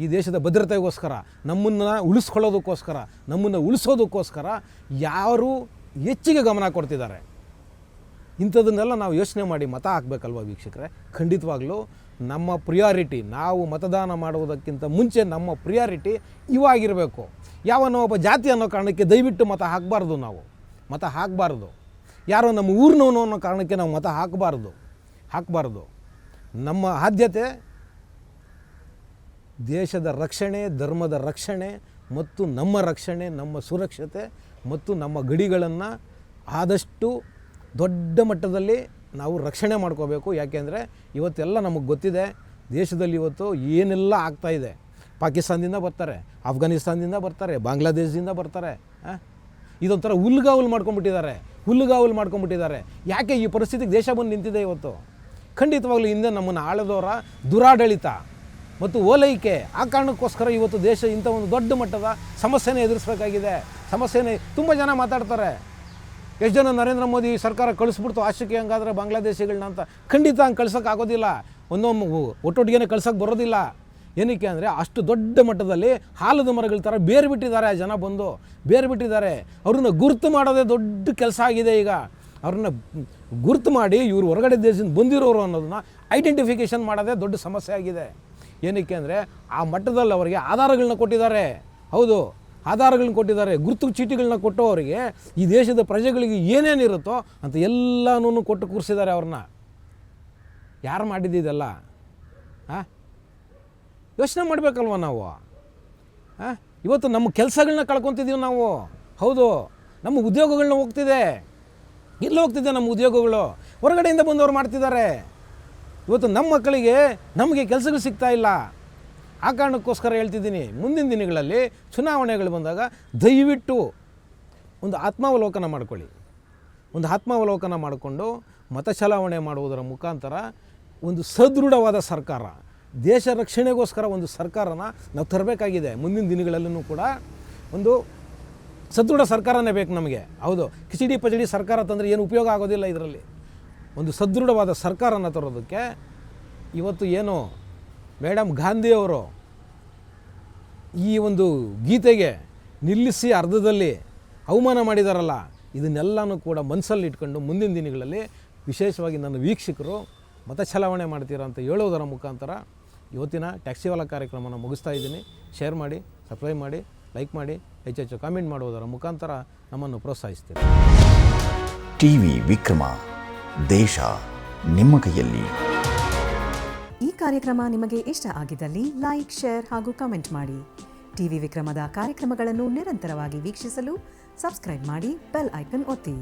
ಈ ದೇಶದ ಭದ್ರತೆಗೋಸ್ಕರ, ನಮ್ಮನ್ನು ಉಳಿಸ್ಕೊಳ್ಳೋದಕ್ಕೋಸ್ಕರ, ನಮ್ಮನ್ನು ಉಳಿಸೋದಕ್ಕೋಸ್ಕರ ಯಾರು ಹೆಚ್ಚಿಗೆ ಗಮನ ಕೊಡ್ತಿದ್ದಾರೆ, ಇಂಥದನ್ನೆಲ್ಲ ನಾವು ಯೋಚನೆ ಮಾಡಿ ಮತ ಹಾಕಬೇಕಲ್ವ ವೀಕ್ಷಕರೇ. ಖಂಡಿತವಾಗ್ಲೂ ನಮ್ಮ ಪ್ರಿಯಾರಿಟಿ, ನಾವು ಮತದಾನ ಮಾಡುವುದಕ್ಕಿಂತ ಮುಂಚೆ ನಮ್ಮ ಪ್ರಿಯಾರಿಟಿ ಇವಾಗಿರಬೇಕು. ಯಾವನೋ ಒಬ್ಬ ಜಾತಿ ಅನ್ನೋ ಕಾರಣಕ್ಕೆ ದಯವಿಟ್ಟು ಮತ ಹಾಕಬಾರ್ದು. ಯಾರೋ ನಮ್ಮ ಊರಿನವನು ಅನ್ನೋ ಕಾರಣಕ್ಕೆ ನಾವು ಮತ ಹಾಕಬಾರ್ದು. ನಮ್ಮ ಆದ್ಯತೆ ದೇಶದ ರಕ್ಷಣೆ, ಧರ್ಮದ ರಕ್ಷಣೆ ಮತ್ತು ನಮ್ಮ ರಕ್ಷಣೆ, ನಮ್ಮ ಸುರಕ್ಷತೆ ಮತ್ತು ನಮ್ಮ ಗಡಿಗಳನ್ನು ಆದಷ್ಟು ದೊಡ್ಡ ಮಟ್ಟದಲ್ಲಿ ನಾವು ರಕ್ಷಣೆ ಮಾಡ್ಕೋಬೇಕು. ಯಾಕೆಂದರೆ ಇವತ್ತೆಲ್ಲ ನಮಗೆ ಗೊತ್ತಿದೆ, ದೇಶದಲ್ಲಿ ಇವತ್ತು ಏನೆಲ್ಲ ಆಗ್ತಾಯಿದೆ. ಪಾಕಿಸ್ತಾನದಿಂದ ಬರ್ತಾರೆ, ಅಫ್ಘಾನಿಸ್ತಾನದಿಂದ ಬರ್ತಾರೆ, ಬಾಂಗ್ಲಾದೇಶದಿಂದ ಬರ್ತಾರೆ. ಇದೊಂಥರ ಹುಲ್ಲುಗಾವಲು ಮಾಡ್ಕೊಂಬಿಟ್ಟಿದ್ದಾರೆ. ಯಾಕೆ ಈ ಪರಿಸ್ಥಿತಿಗೆ ದೇಶ ಬಂದು ನಿಂತಿದೆ ಇವತ್ತು? ಖಂಡಿತವಾಗ್ಲೂ ಹಿಂದೆ ನಮ್ಮನ್ನು ಆಳದವರ ದುರಾಡಳಿತ ಮತ್ತು ಓಲೈಕೆ, ಆ ಕಾರಣಕ್ಕೋಸ್ಕರ ಇವತ್ತು ದೇಶ ಇಂಥ ಒಂದು ದೊಡ್ಡ ಮಟ್ಟದ ಸಮಸ್ಯೆನೇ ಎದುರಿಸಬೇಕಾಗಿದೆ. ತುಂಬ ಜನ ಮಾತಾಡ್ತಾರೆ, ಎಷ್ಟು ಜನ ನರೇಂದ್ರ ಮೋದಿ ಸರ್ಕಾರ ಕಳಿಸ್ಬಿಡ್ತು ಆಶಕ್ಕೆ ಹಂಗಾದ್ರೆ ಬಾಂಗ್ಲಾದೇಶಿಗಳನ್ನ ಅಂತ. ಖಂಡಿತ ಹಂಗೆ ಕಳ್ಸೋಕ್ಕಾಗೋದಿಲ್ಲ, ಒಟ್ಟೊಟ್ಟಿಗೆ ಕಳ್ಸೋಕ್ಕೆ ಬರೋದಿಲ್ಲ. ಏನಕ್ಕೆ ಅಂದರೆ ಅಷ್ಟು ದೊಡ್ಡ ಮಟ್ಟದಲ್ಲಿ ಹಾಲದ ಮರಗಳ ಥರ ಬೇರೆ ಬಿಟ್ಟಿದ್ದಾರೆ. ಆ ಜನ ಬಂದು ಬೇರೆ ಬಿಟ್ಟಿದ್ದಾರೆ. ಅವ್ರನ್ನ ಗುರುತು ಮಾಡೋದೇ ದೊಡ್ಡ ಕೆಲಸ ಆಗಿದೆ. ಈಗ ಅವ್ರನ್ನ ಗುರುತು ಮಾಡಿ ಇವರು ಹೊರಗಡೆ ದೇಶದಿಂದ ಬಂದಿರೋರು ಅನ್ನೋದನ್ನ ಐಡೆಂಟಿಫಿಕೇಷನ್ ಮಾಡೋದೇ ದೊಡ್ಡ ಸಮಸ್ಯೆ ಆಗಿದೆ. ಏನಕ್ಕೆ ಅಂದರೆ ಆ ಮಟ್ಟದಲ್ಲಿ ಅವರಿಗೆ ಆಧಾರಗಳನ್ನ ಕೊಟ್ಟಿದ್ದಾರೆ. ಹೌದು, ಆಧಾರಗಳನ್ನ ಕೊಟ್ಟಿದ್ದಾರೆ, ಗುರುತು ಚೀಟಿಗಳನ್ನ ಕೊಟ್ಟು ಅವರಿಗೆ ಈ ದೇಶದ ಪ್ರಜೆಗಳಿಗೆ ಏನೇನಿರುತ್ತೋ ಅಂತ ಎಲ್ಲನೂ ಕೊಟ್ಟು ಕೂರಿಸಿದ್ದಾರೆ ಅವ್ರನ್ನ. ಯಾರು ಮಾಡಿದ್ದಿದೆಲ್ಲ? ಯೋಚನೆ ಮಾಡಬೇಕಲ್ವ ನಾವು? ಇವತ್ತು ನಮ್ಮ ಕೆಲಸಗಳನ್ನ ಕಳ್ಕೊತಿದ್ದೀವಿ ನಾವು. ಹೌದು, ನಮ್ಮ ಉದ್ಯೋಗಗಳನ್ನ ಹೋಗ್ತಿದೆ. ಎಲ್ಲಿ ಹೋಗ್ತಿದೆ ನಮ್ಮ ಉದ್ಯೋಗಗಳು? ಹೊರಗಡೆಯಿಂದ ಬಂದವರು ಮಾಡ್ತಿದ್ದಾರೆ. ಇವತ್ತು ನಮ್ಮ ಮಕ್ಕಳಿಗೆ ನಮಗೆ ಕೆಲಸಗಳು ಸಿಗ್ತಾ ಇಲ್ಲ. ಆ ಕಾರಣಕ್ಕೋಸ್ಕರ ಹೇಳ್ತಿದ್ದೀನಿ, ಮುಂದಿನ ದಿನಗಳಲ್ಲಿ ಚುನಾವಣೆಗಳು ಬಂದಾಗ ದಯವಿಟ್ಟು ಒಂದು ಆತ್ಮಾವಲೋಕನ ಮಾಡಿಕೊಂಡು ಮತ ಚಲಾವಣೆ ಮಾಡುವುದರ ಮುಖಾಂತರ ಒಂದು ಸದೃಢವಾದ ಸರ್ಕಾರ, ದೇಶ ರಕ್ಷಣೆಗೋಸ್ಕರ ಒಂದು ಸರ್ಕಾರನ ನಾವು ತರಬೇಕಾಗಿದೆ. ಮುಂದಿನ ದಿನಗಳಲ್ಲೂ ಕೂಡ ಒಂದು ಸದೃಢ ಸರ್ಕಾರನೇ ಬೇಕು ನಮಗೆ. ಹೌದು, ಕಿಚಡಿ ಪಚಡಿ ಸರ್ಕಾರ ತಂದರೆ ಏನು ಉಪಯೋಗ ಆಗೋದಿಲ್ಲ. ಇದರಲ್ಲಿ ಒಂದು ಸದೃಢವಾದ ಸರ್ಕಾರನ ತರೋದಕ್ಕೆ ಇವತ್ತು ಏನು ಮೇಡಮ್ ಗಾಂಧಿಯವರು ಈ ಒಂದು ಗೀತೆಗೆ ನಿಲ್ಲಿಸಿ ಅರ್ಧದಲ್ಲಿ ಅವಮಾನ ಮಾಡಿದಾರಲ್ಲ, ಇದನ್ನೆಲ್ಲನೂ ಕೂಡ ಮನಸ್ಸಲ್ಲಿ ಇಟ್ಕೊಂಡು ಮುಂದಿನ ದಿನಗಳಲ್ಲಿ ವಿಶೇಷವಾಗಿ ನನ್ನ ವೀಕ್ಷಕರು ಮತ ಚಲಾವಣೆ ಮಾಡ್ತೀರಾ ಅಂತ ಹೇಳೋದರ ಮುಖಾಂತರ ಇವತ್ತಿನ ಟ್ಯಾಕ್ಸಿವಾಲ ಕಾರ್ಯಕ್ರಮನ ಮುಗಿಸ್ತಾ ಇದ್ದೀನಿ. ಶೇರ್ ಮಾಡಿ, ಸಬ್ಸ್ಕ್ರೈಬ್ ಮಾಡಿ, ಲೈಕ್ ಮಾಡಿ, ಹೆಚ್ಚೆಚ್ಚು ಕಾಮೆಂಟ್ ಮಾಡುವುದರ ಮುಖಾಂತರ ನಮ್ಮನ್ನು ಪ್ರೋತ್ಸಾಹಿಸ್ತೀವಿ. ಟಿವಿ ವಿಕ್ರಮ, ದೇಶ ನಿಮ್ಮ ಕೈಯಲ್ಲಿ. ಈ ಕಾರ್ಯಕ್ರಮ ನಿಮಗೆ ಇಷ್ಟ ಆಗಿದ್ದಲ್ಲಿ ಲೈಕ್, ಶೇರ್ ಹಾಗೂ ಕಮೆಂಟ್ ಮಾಡಿ. ಟಿವಿ ವಿಕ್ರಮದ ಕಾರ್ಯಕ್ರಮಗಳನ್ನು ನಿರಂತರವಾಗಿ ವೀಕ್ಷಿಸಲು ಸಬ್ಸ್ಕ್ರೈಬ್ ಮಾಡಿ, ಬೆಲ್ ಐಕನ್ ಒತ್ತಿ.